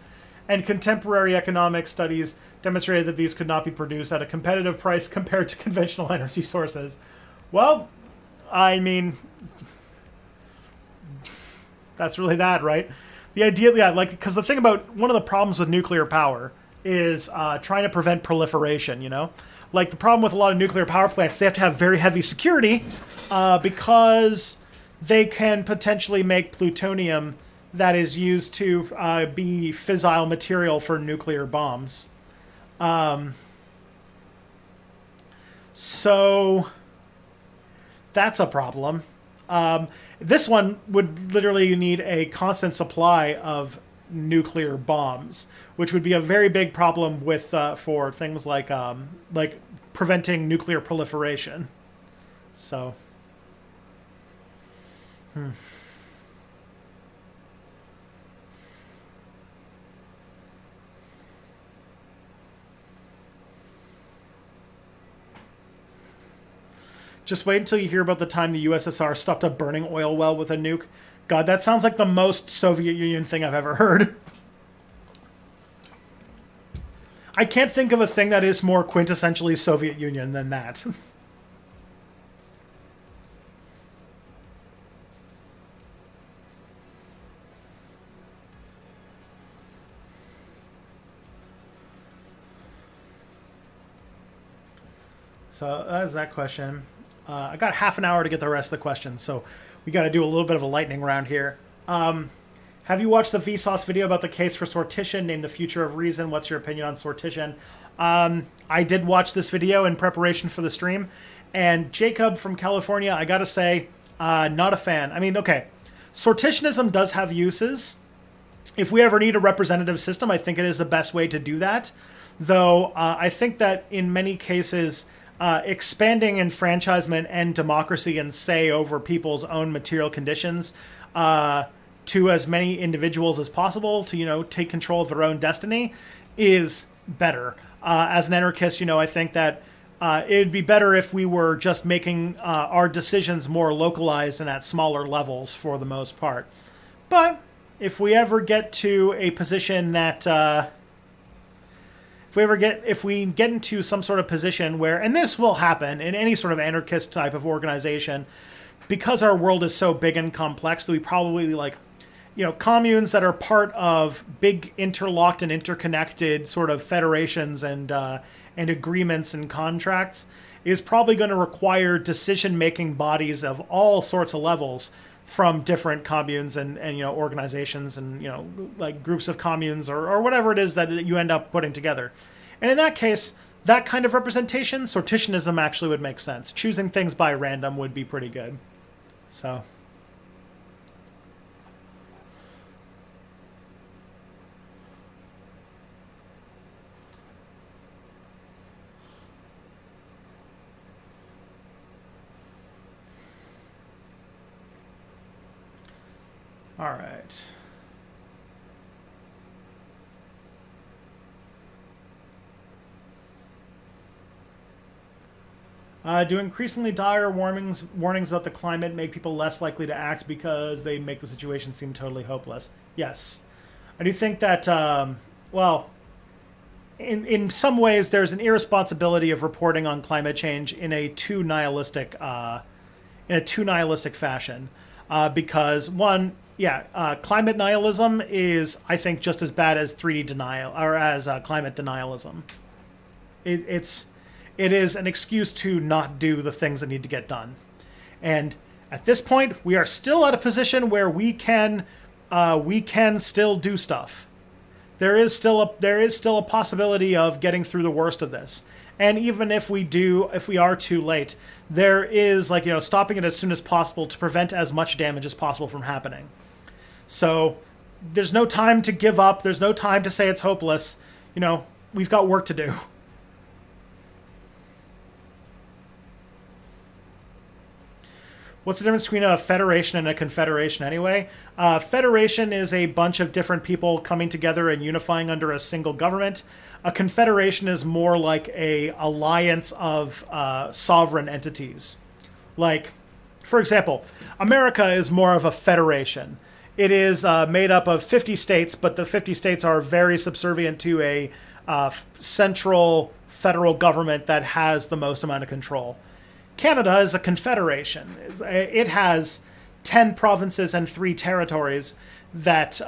and contemporary economic studies demonstrated that these could not be produced at a competitive price compared to conventional energy sources. Well, I mean, that's really that, right? The idea, yeah, like, because the thing about one of the problems with nuclear power is trying to prevent proliferation, you know? Like, the problem with a lot of nuclear power plants, they have to have very heavy security because they can potentially make plutonium that is used to be fissile material for nuclear bombs. So that's a problem. This one would literally need a constant supply of nuclear bombs, which would be a very big problem with for things like preventing nuclear proliferation. So, Just wait until you hear about the time the USSR stopped a burning oil well with a nuke. God, that sounds like the most Soviet Union thing I've ever heard. I can't think of a thing that is more quintessentially Soviet Union than that. So that's that question. I got half an hour to get the rest of the questions, so we got to do a little bit of a lightning round here. Have you watched the Vsauce video about the case for sortition named The Future of Reason? What's your opinion on sortition? I did watch this video in preparation for the stream, and Jacob from California, I gotta say, not a fan. I mean, okay, sortitionism does have uses. If we ever need a representative system, I think it is the best way to do that. Though I think that in many cases, expanding enfranchisement and democracy and say over people's own material conditions to as many individuals as possible to, you know, take control of their own destiny is better. As an anarchist, you know, I think that it'd be better if we were just making our decisions more localized and at smaller levels for the most part. But if we ever get to a position that if we get into some sort of position where, and this will happen in any sort of anarchist type of organization, because our world is so big and complex that we probably, like, you know, communes that are part of big interlocked and interconnected sort of federations and agreements and contracts is probably going to require decision-making bodies of all sorts of levels from different communes and you know, organizations and, you know, like groups of communes or whatever it is that you end up putting together. And in that case, that kind of representation, sortitionism actually would make sense. Choosing things by random would be pretty good. So. All right. Do increasingly dire warnings about the climate make people less likely to act because they make the situation seem totally hopeless? Yes. I do think that, well, in some ways there's an irresponsibility of reporting on climate change in a too nihilistic fashion. Because one, climate nihilism is, I think, just as bad as 3D denial or as climate denialism. It is an excuse to not do the things that need to get done. And at this point, we are still at a position where we can still do stuff. There is still a possibility of getting through the worst of this. And even if we are too late, there is, like, you know, stopping it as soon as possible to prevent as much damage as possible from happening. So there's no time to give up. There's no time to say it's hopeless. You know, we've got work to do. What's the difference between a federation and a confederation anyway? Federation is a bunch of different people coming together and unifying under a single government. A confederation is more like a alliance of sovereign entities. Like, for example, America is more of a federation. It is made up of 50 states, but the 50 states are very subservient to a central federal government that has the most amount of control. Canada is a confederation. It has 10 provinces and 3 territories that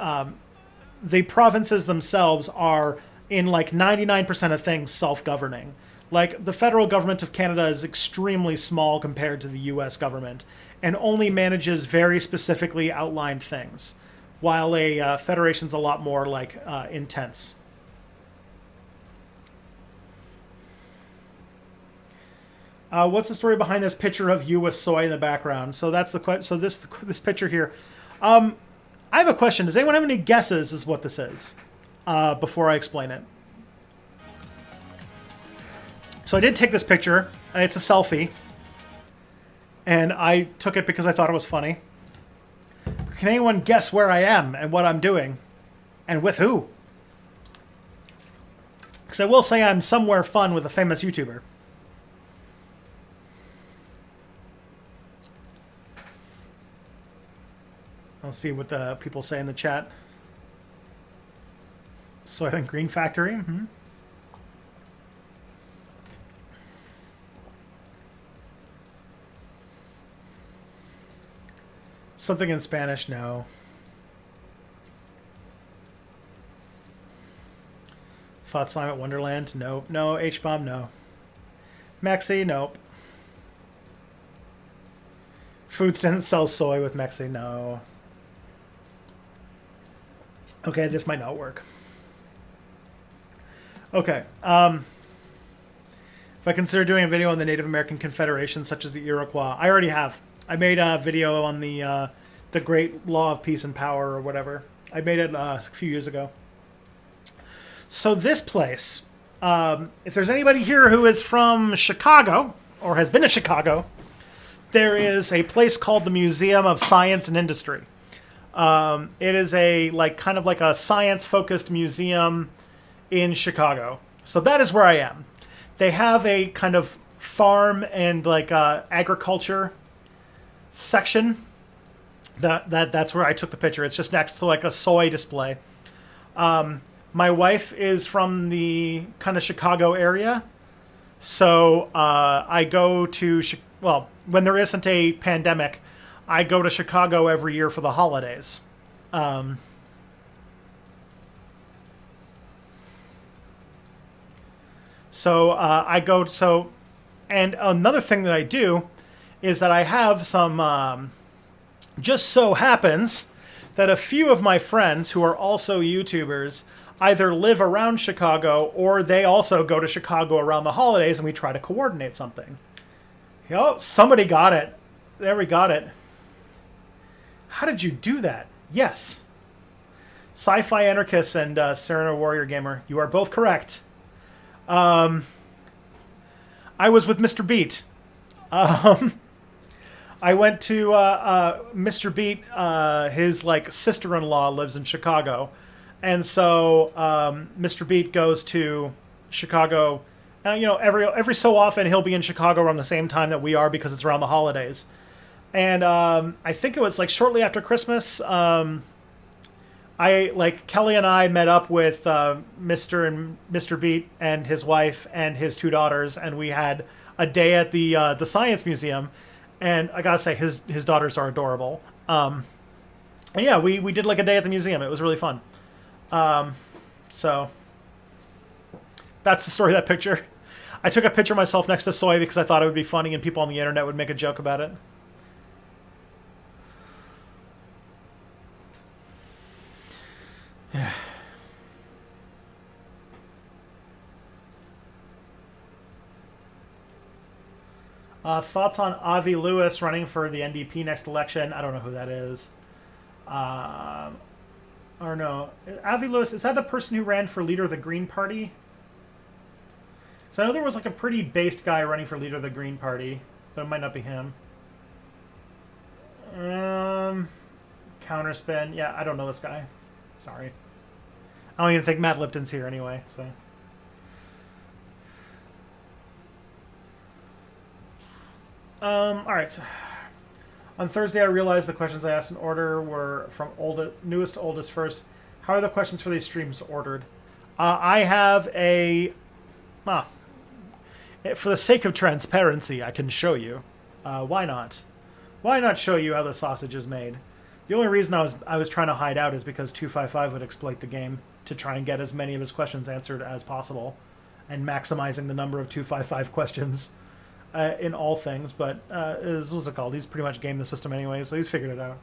the provinces themselves are, in like 99% of things, self-governing. Like, the federal government of Canada is extremely small compared to the US government and only manages very specifically outlined things, while a federation's a lot more like intense. What's the story behind this picture of you with soy in the background? So that's the so this picture here. I have a question. Does anyone have any guesses as what this is? Before I explain it. So I did take this picture. It's a selfie, and I took it because I thought it was funny. Can anyone guess where I am and what I'm doing, and with who? Because I will say I'm somewhere fun with a famous YouTuber. I'll see what the people say in the chat. Soylent Green Factory. Mm-hmm. Something in Spanish, no. Thought Slime at Wonderland, nope. No. H-Bomb, no. Mexi, nope. Food stand that sells soy with Mexi, no. Okay, this might not work. Okay. If I consider doing a video on the Native American Confederation, such as the Iroquois, I already have. I made a video on the Great Law of Peace and Power or whatever. I made it a few years ago. So this place, if there's anybody here who is from Chicago or has been to Chicago, there is a place called the Museum of Science and Industry. It is a kind of like a science-focused museum in Chicago. So that is where I am. They have a kind of farm and agriculture section. That's where I took the picture. It's just next to like a soy display. My wife is from the kind of Chicago area, so I go to when there isn't a pandemic, I go to Chicago every year for the holidays. And another thing that I do is that I have some, just so happens that a few of my friends who are also YouTubers either live around Chicago or they also go to Chicago around the holidays and we try to coordinate something. Oh, somebody got it. There, we got it. How did you do that? Yes. Sci-Fi Anarchist and Serena Warrior Gamer, you are both correct. I was with Mr. Beat. I went to Mr. Beat. His sister-in-law lives in Chicago, and so Mr. Beat goes to Chicago. Every so often he'll be in Chicago around the same time that we are because it's around the holidays. And I think it was shortly after Christmas. Kelly and I met up with Mr. Beat and his wife and his 2 daughters, and we had a day at the Science Museum. And I gotta say, his daughters are adorable. And yeah, we did a day at the museum. It was really fun. So that's the story of that picture. I took a picture of myself next to soy because I thought it would be funny and people on the internet would make a joke about it. Yeah. Thoughts on Avi Lewis running for the NDP next election? I don't know who that is. Or no. Avi Lewis, is that the person who ran for leader of the Green Party? So I know there was a pretty based guy running for leader of the Green Party, but it might not be him. Counterspin. Yeah, I don't know this guy. Sorry. I don't even think Matt Lipton's here anyway, so. Alright. On Thursday, I realized the questions I asked in order were from newest to oldest first. How are the questions for these streams ordered? I have a... for the sake of transparency, I can show you. Why not? Why not show you how the sausage is made? The only reason I was trying to hide out is because 255 would exploit the game to try and get as many of his questions answered as possible, and maximizing the number of 255 questions in all things. But what's it called? He's pretty much gamed the system anyway, so he's figured it out.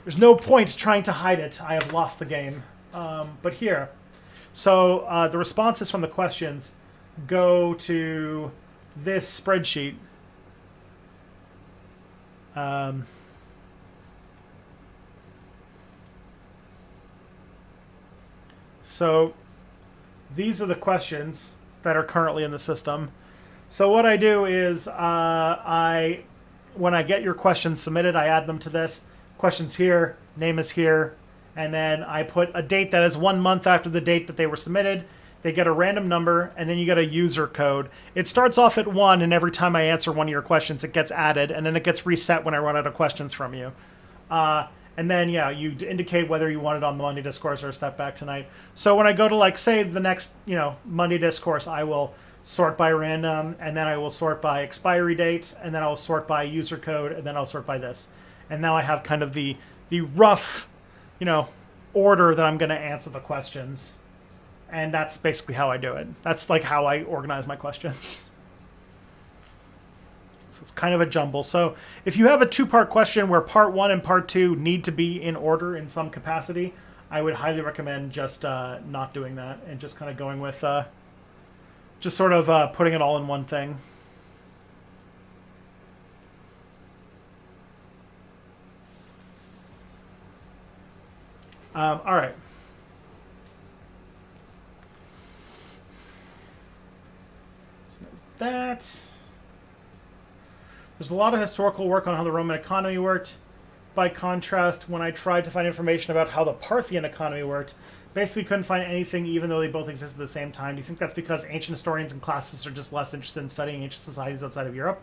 There's no point trying to hide it. I have lost the game. But here, so the responses from the questions go to this spreadsheet. So these are the questions that are currently in the system. So what I do is when I get your questions submitted, I add them to this. Questions here, name is here, and then I put a date that is 1 month after the date that they were submitted. They get a random number, and then you get a user code. It starts off at 1, and every time I answer one of your questions, it gets added, and then it gets reset when I run out of questions from you. And then, yeah, you indicate whether you want it on the Monday Discourse or a Step Back Tonight. So when I go to, like, say, the next, Monday Discourse, I will sort by random, and then I will sort by expiry dates, and then I'll sort by user code, and then I'll sort by this. And now I have kind of the rough, order that I'm going to answer the questions. And that's basically how I do it. That's like how I organize my questions. So it's kind of a jumble. So if you have a 2-part question where part 1 and part 2 need to be in order in some capacity, I would highly recommend just not doing that and just kind of going with just sort of putting it all in one thing. All right. So that. There's a lot of historical work on how the Roman economy worked. By contrast, when I tried to find information about how the Parthian economy worked, basically couldn't find anything even though they both existed at the same time. Do you think that's because ancient historians and classicists are just less interested in studying ancient societies outside of Europe?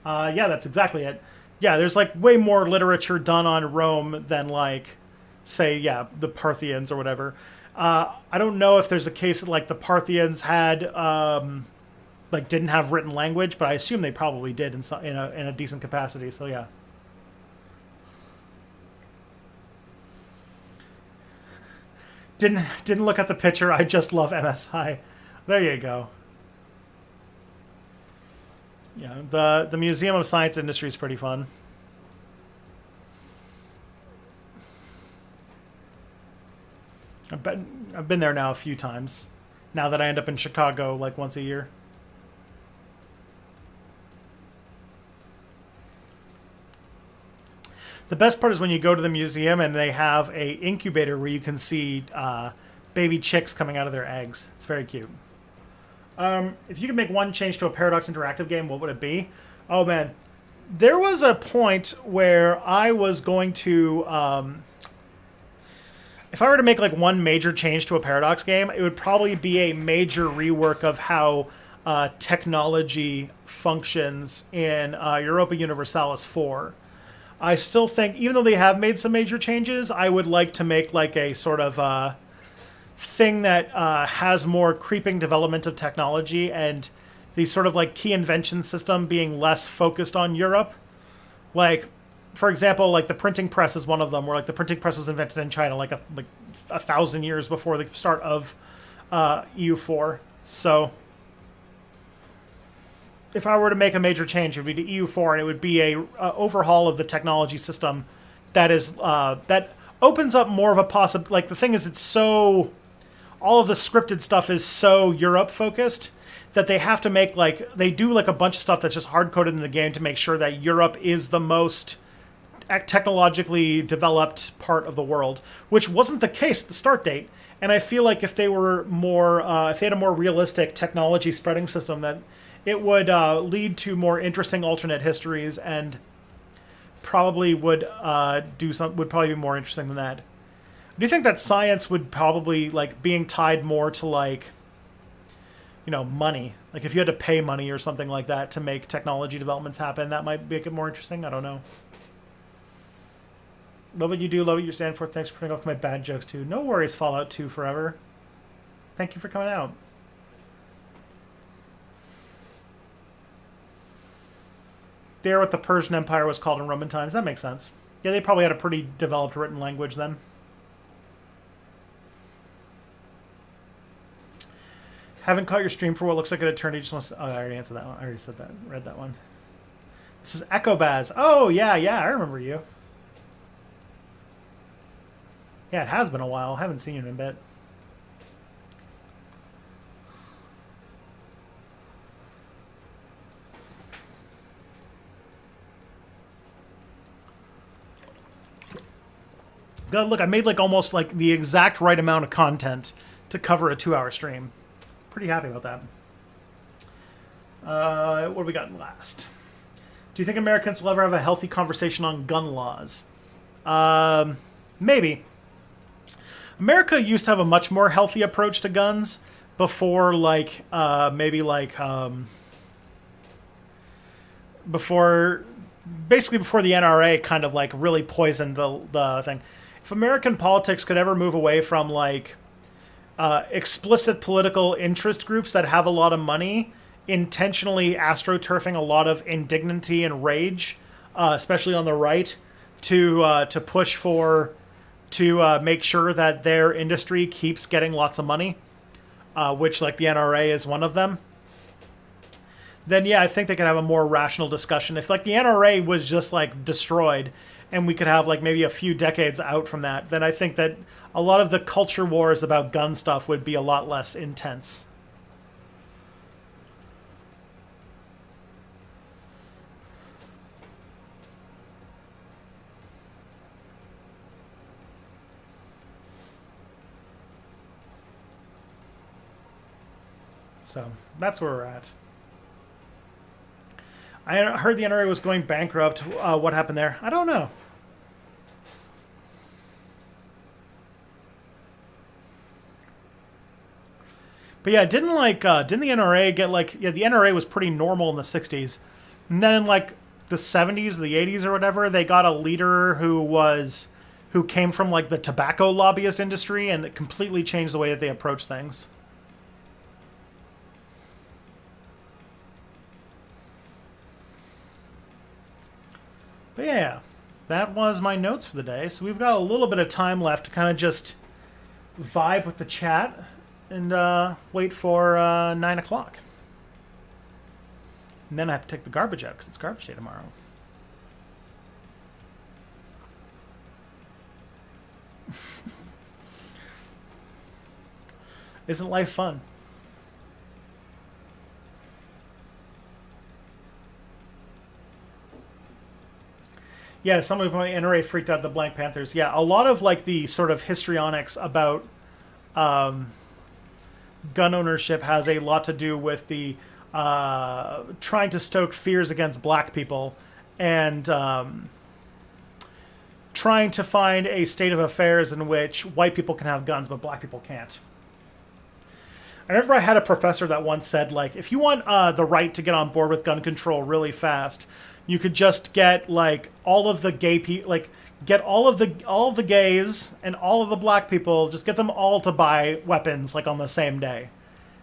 Yeah, that's exactly it. Yeah, there's like way more literature done on Rome than like, say, yeah, the Parthians or whatever. I don't know if there's a case that like the Parthians had... like didn't have written language, but I assume they probably did in a decent capacity. So yeah. Didn't look at the picture. I just love MSI. There you go. Yeah, the Museum of Science Industry is pretty fun. I've been there now a few times. Now that I end up in Chicago like once a year. The best part is when you go to the museum and they have a incubator where you can see baby chicks coming out of their eggs. It's very cute. If you could make one change to a Paradox Interactive game, what would it be? Oh, man. There was a point where I was going to... if I were to make like one major change to a Paradox game, it would probably be a major rework of how technology functions in Europa Universalis 4. I still think, even though they have made some major changes, I would like to make like a sort of thing that has more creeping development of technology and the sort of like key invention system being less focused on Europe. Like, for example, like the printing press is one of them, where like the printing press was invented in China like 1,000 years before the start of EU4. So if I were to make a major change, it would be to EU4, and it would be a overhaul of the technology system that is that opens up more of a possible. Like the thing is, it's so all of the scripted stuff is so Europe focused that they have to make like they do like a bunch of stuff that's just hard coded in the game to make sure that Europe is the most technologically developed part of the world, which wasn't the case at the start date. And I feel like if they were more, if they had a more realistic technology spreading system, that it would lead to more interesting alternate histories and probably would would probably be more interesting than that. Do you think that science would probably like being tied more to like, money? Like if you had to pay money or something like that to make technology developments happen, that might make it more interesting. I don't know. Love what you do. Love what you stand for. Thanks for putting off my bad jokes too. No worries, Fallout 2 forever. Thank you for coming out. There, what the Persian Empire was called in Roman times. That makes sense. Yeah, they probably had a pretty developed written language then. Haven't caught your stream for what looks like an eternity. Just wants. Oh, I already answered that one. I already said that. Read that one. This is Echo Baz. Oh yeah, I remember you. Yeah, it has been a while. I haven't seen you in a bit. God, look, I made like almost like the exact right amount of content to cover a 2-hour stream. Pretty happy about that. What do we got last? Do you think Americans will ever have a healthy conversation on gun laws? Maybe. America used to have a much more healthy approach to guns before, like, before the NRA kind of like really poisoned the thing. If American politics could ever move away from like explicit political interest groups that have a lot of money intentionally astroturfing a lot of indignity and rage, especially on the right, to push for to make sure that their industry keeps getting lots of money, which like the NRA is one of them, then yeah, I think they could have a more rational discussion. If like the NRA was just like destroyed and we could have like maybe a few decades out from that, then I think that a lot of the culture wars about gun stuff would be a lot less intense. So that's where we're at. I heard the NRA was going bankrupt. What happened there? I don't know. But yeah, didn't the NRA get like, yeah, the NRA was pretty normal in the 60s. And then in like the 70s or the 80s or whatever, they got a leader who came from like the tobacco lobbyist industry, and it completely changed the way that they approach things. But yeah, that was my notes for the day. So we've got a little bit of time left to kind of just vibe with the chat and wait for 9 o'clock. And then I have to take the garbage out because it's garbage day tomorrow. Isn't life fun? Yeah, somebody from the NRA freaked out the Black Panthers. Yeah, a lot of like the sort of histrionics about gun ownership has a lot to do with the trying to stoke fears against black people and trying to find a state of affairs in which white people can have guns but black people can't. I remember I had a professor that once said, like, if you want the right to get on board with gun control really fast, you could just get like all of the gay people, like get all of the gays and all of the black people, just get them all to buy weapons like on the same day.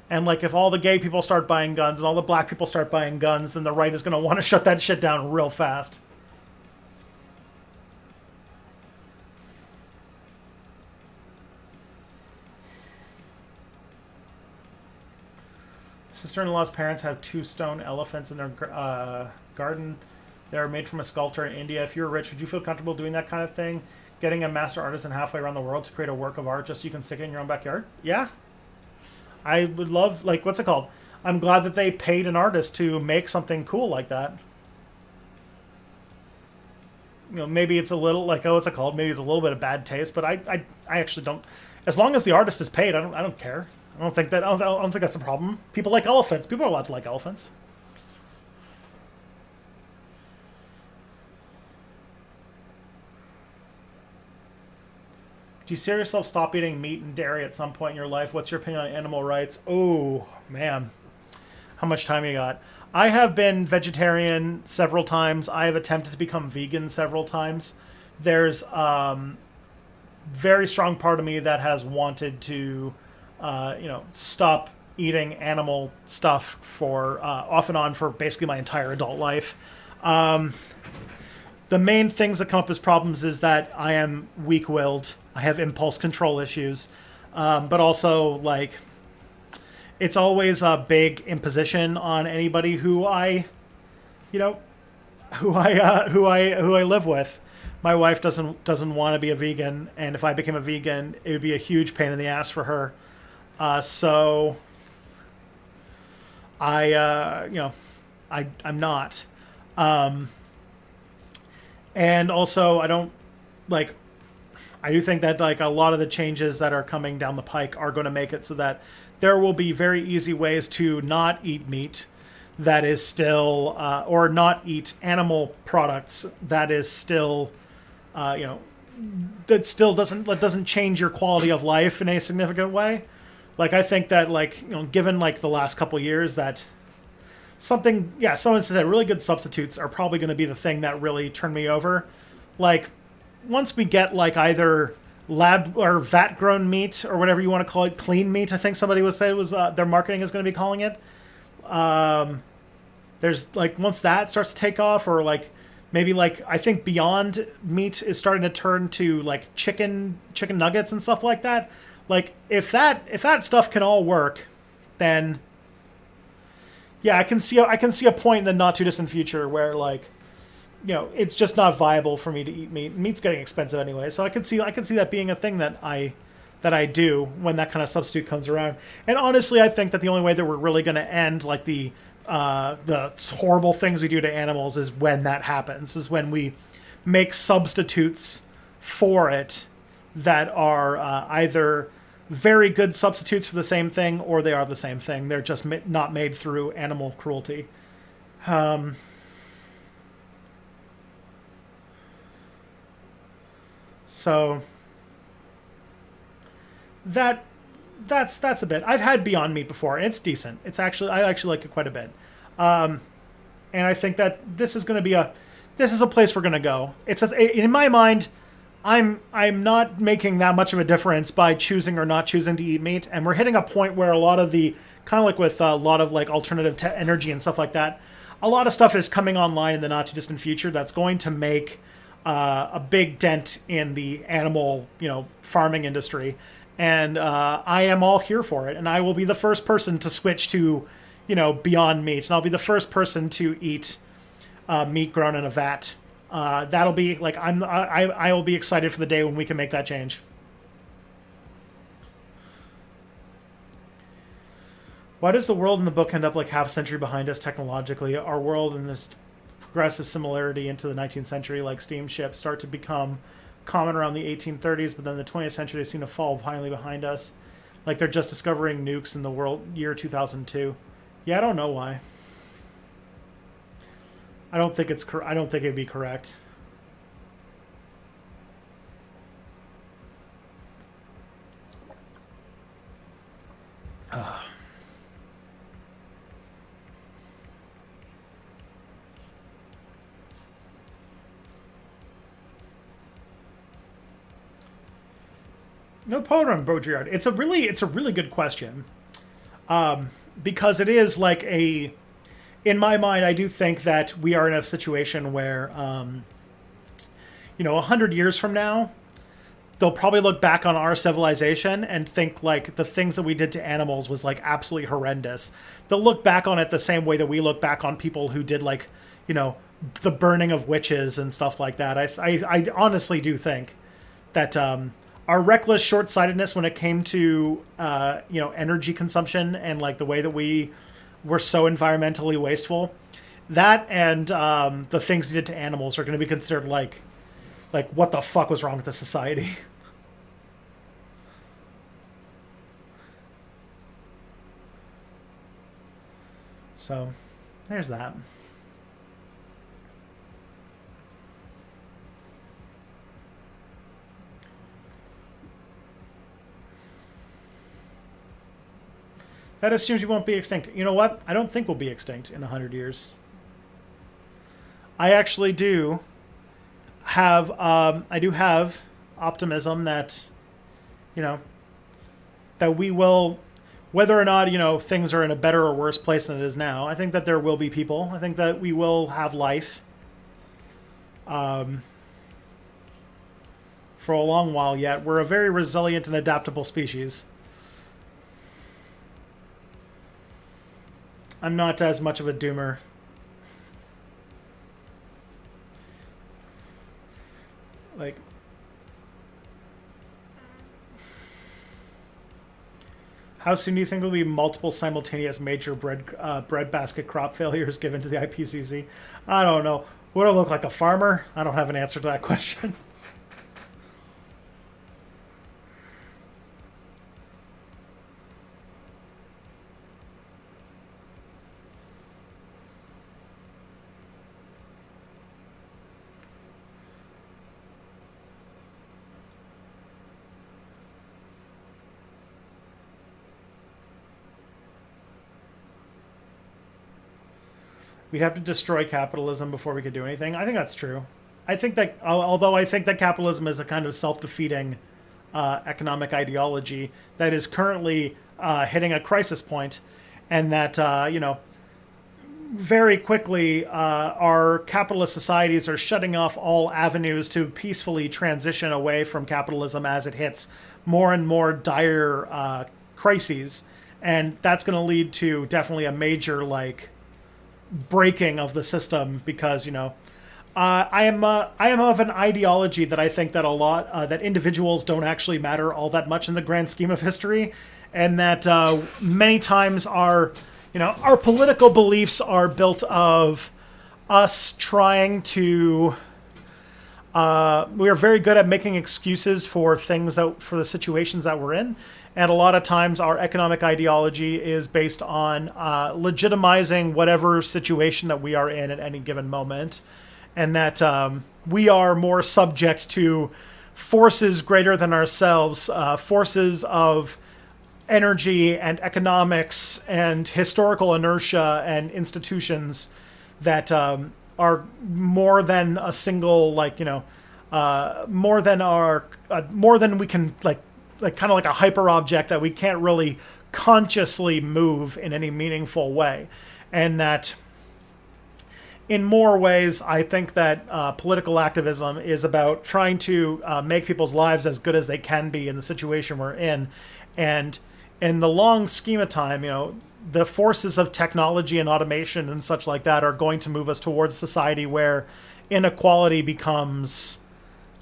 And like if all the gay people start buying guns and all the black people start buying guns, then the right is going to want to shut that shit down real fast. Sister-in-law's parents have 2 stone elephants in their garden. They're made from a sculptor in India. If you were rich, would you feel comfortable doing that kind of thing? Getting a master artisan halfway around the world to create a work of art just so you can stick it in your own backyard? Yeah. I would love, like, what's it called? I'm glad that they paid an artist to make something cool like that. You know, maybe it's a little, like, oh, what's it called? Maybe it's a little bit of bad taste, but I actually don't. As long as the artist is paid, I don't care. I don't think that's a problem. People like elephants. People are allowed to like elephants. Do you see yourself stop eating meat and dairy at some point in your life? What's your opinion on animal rights? Oh, man. How much time you got? I have been vegetarian several times. I have attempted to become vegan several times. There's very strong part of me that has wanted to, stop eating animal stuff for off and on for basically my entire adult life. The main things that come up as problems is that I am weak-willed. I have impulse control issues, but also like it's always a big imposition on anybody who I live with. My wife doesn't want to be a vegan, and if I became a vegan, it would be a huge pain in the ass for her. So I'm not. And also, I don't like. I do think that like a lot of the changes that are coming down the pike are going to make it so that there will be very easy ways to not eat meat that is still, or not eat animal products that is still, that still doesn't change your quality of life in a significant way. Like I think that like given like the last couple years that someone said really good substitutes are probably going to be the thing that really turn me over. Like once we get like either lab or vat grown meat or whatever you want to call it, clean meat, I think somebody would say it was their marketing is going to be calling it. There's like once that starts to take off, or like maybe like I think Beyond Meat is starting to turn to like chicken nuggets and stuff like that. Like if that stuff can all work, then yeah, I can see a point in the not too distant future where like it's just not viable for me to eat meat. Meat's getting expensive anyway, so I can see that being a thing that I do when that kind of substitute comes around. And honestly, I think that the only way that we're really going to end like the horrible things we do to animals is when that happens. Is when we make substitutes for it that are either very good substitutes for the same thing, or they are the same thing. They're just not made through animal cruelty. So that's a bit. I've had Beyond Meat before, and it's decent. I actually like it quite a bit. And I think that this is going to be a place we're going to go. In my mind, I'm not making that much of a difference by choosing or not choosing to eat meat, and we're hitting a point where a lot of the kind of like with a lot of like alternative energy and stuff like that, a lot of stuff is coming online in the not too distant future that's going to make a big dent in the animal farming industry, and I am all here for it, and I will be the first person to switch to Beyond Meat, and I'll be the first person to eat meat grown in a vat. That'll be like I will be excited for the day when we can make that change. Why does the world in the book end up like half a century behind us technologically? Our world and this progressive similarity into the 19th century, like steamships, start to become common around the 1830s, but then the 20th century they seem to fall finally behind us. Like they're just discovering nukes in the world year 2002. Yeah, I don't know why. I don't think it'd be correct. No problem, Baudrillard. It's a really good question. Because it is like in my mind, I do think that we are in a situation where, 100 years from now, they'll probably look back on our civilization and think like the things that we did to animals was like absolutely horrendous. They'll look back on it the same way that we look back on people who did like, the burning of witches and stuff like that. I honestly do think that our reckless short-sightedness when it came to energy consumption and like the way that we were so environmentally wasteful, that and the things we did to animals are going to be considered like what the fuck was wrong with the society. So there's that. That assumes you won't be extinct. You know what? I don't think we'll be extinct in 100 years. I actually do have optimism that, that we will, whether or not, things are in a better or worse place than it is now. I think that there will be people. I think that we will have life for a long while yet. We're a very resilient and adaptable species. I'm not as much of a doomer. Like, how soon do you think there will be multiple simultaneous major breadbasket crop failures given to the IPCC? I don't know. Would I look like a farmer? I don't have an answer to that question. We'd have to destroy capitalism before we could do anything. I think that's true. I think that, although I think that capitalism is a kind of self-defeating economic ideology that is currently hitting a crisis point, and that, very quickly our capitalist societies are shutting off all avenues to peacefully transition away from capitalism as it hits more and more dire crises. And that's going to lead to definitely a major, breaking of the system, because I am of an ideology that I think that a lot that individuals don't actually matter all that much in the grand scheme of history, and that many times our political beliefs are built of us trying to we are very good at making excuses for for the situations that we're in. And a lot of times our economic ideology is based on legitimizing whatever situation that we are in at any given moment. And that we are more subject to forces greater than ourselves, forces of energy and economics and historical inertia and institutions that are more than a single, more than we can, kind of like a hyper object that we can't really consciously move in any meaningful way. And that in more ways, I think that political activism is about trying to make people's lives as good as they can be in the situation we're in. And in the long scheme of time, the forces of technology and automation and such like that are going to move us towards a society where inequality becomes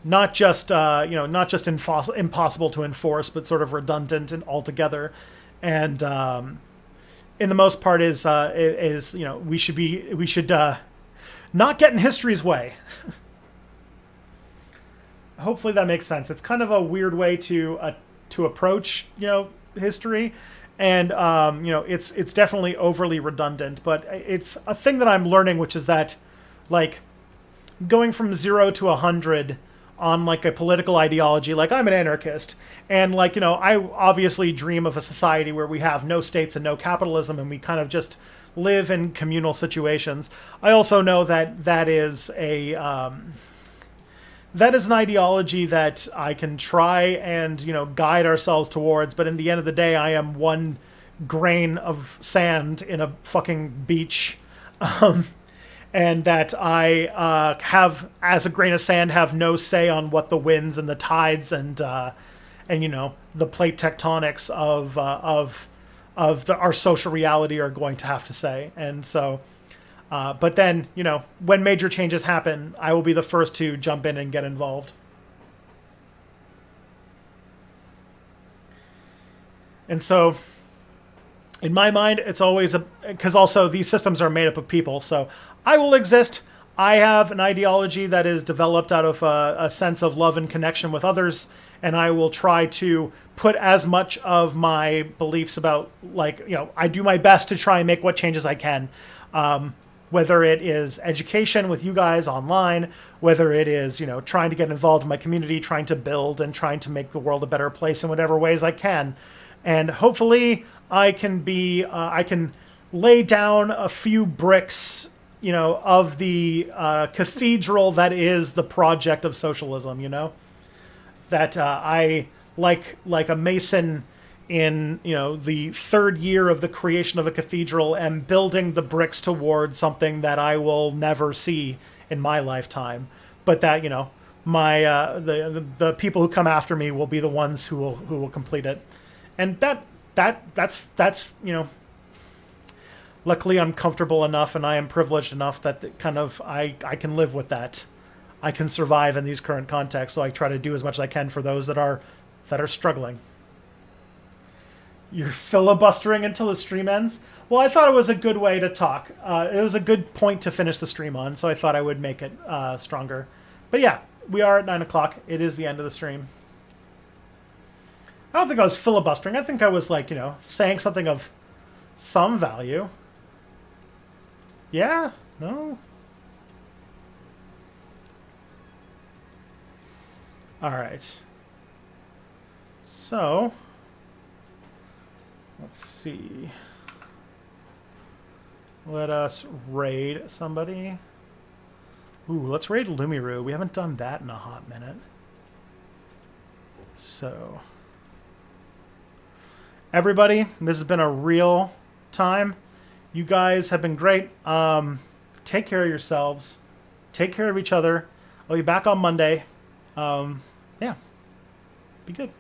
not just impossible to enforce, but sort of redundant and altogether. And in the most part is we should not get in history's way. Hopefully that makes sense. It's kind of a weird way to approach history, and it's definitely overly redundant. But it's a thing that I'm learning, which is that going from 0 to 100 on a political ideology, I'm an anarchist, and I obviously dream of a society where we have no states and no capitalism, and we kind of just live in communal situations. I also know that that is an ideology that I can try and guide ourselves towards, but in the end of the day, I am one grain of sand in a fucking beach. And that I have, as a grain of sand, have no say on what the winds and the tides and the plate tectonics of our social reality are going to have to say. And so, but then when major changes happen, I will be the first to jump in and get involved. And so, in my mind, it's always because also these systems are made up of people, so I will exist. I have an ideology that is developed out of a sense of love and connection with others, and I will try to put as much of my beliefs about, I do my best to try and make what changes I can. Whether it is education with you guys online, whether it is, trying to get involved in my community, trying to build and trying to make the world a better place in whatever ways I can. And hopefully I can lay down a few bricks, of the cathedral that is the project of socialism. That I like a mason in the third year of the creation of a cathedral am building the bricks towards something that I will never see in my lifetime, but that my the people who come after me will be the ones who will complete it, and that's luckily I'm comfortable enough and I am privileged enough that kind of I can live with that. I can survive in these current contexts, so I try to do as much as I can for those that are struggling. You're filibustering until the stream ends? Well, I thought it was a good way to talk. It was a good point to finish the stream on, so I thought I would make it stronger. But yeah, we are at 9 o'clock. It is the end of the stream. I don't think I was filibustering. I think I was saying something of some value. Yeah? No? All right. So, let's see. Let us raid somebody. Ooh, let's raid Lumiru. We haven't done that in a hot minute. So, everybody, this has been a real time. You guys have been great. Take care of yourselves. Take care of each other. I'll be back on Monday. Yeah. Be good.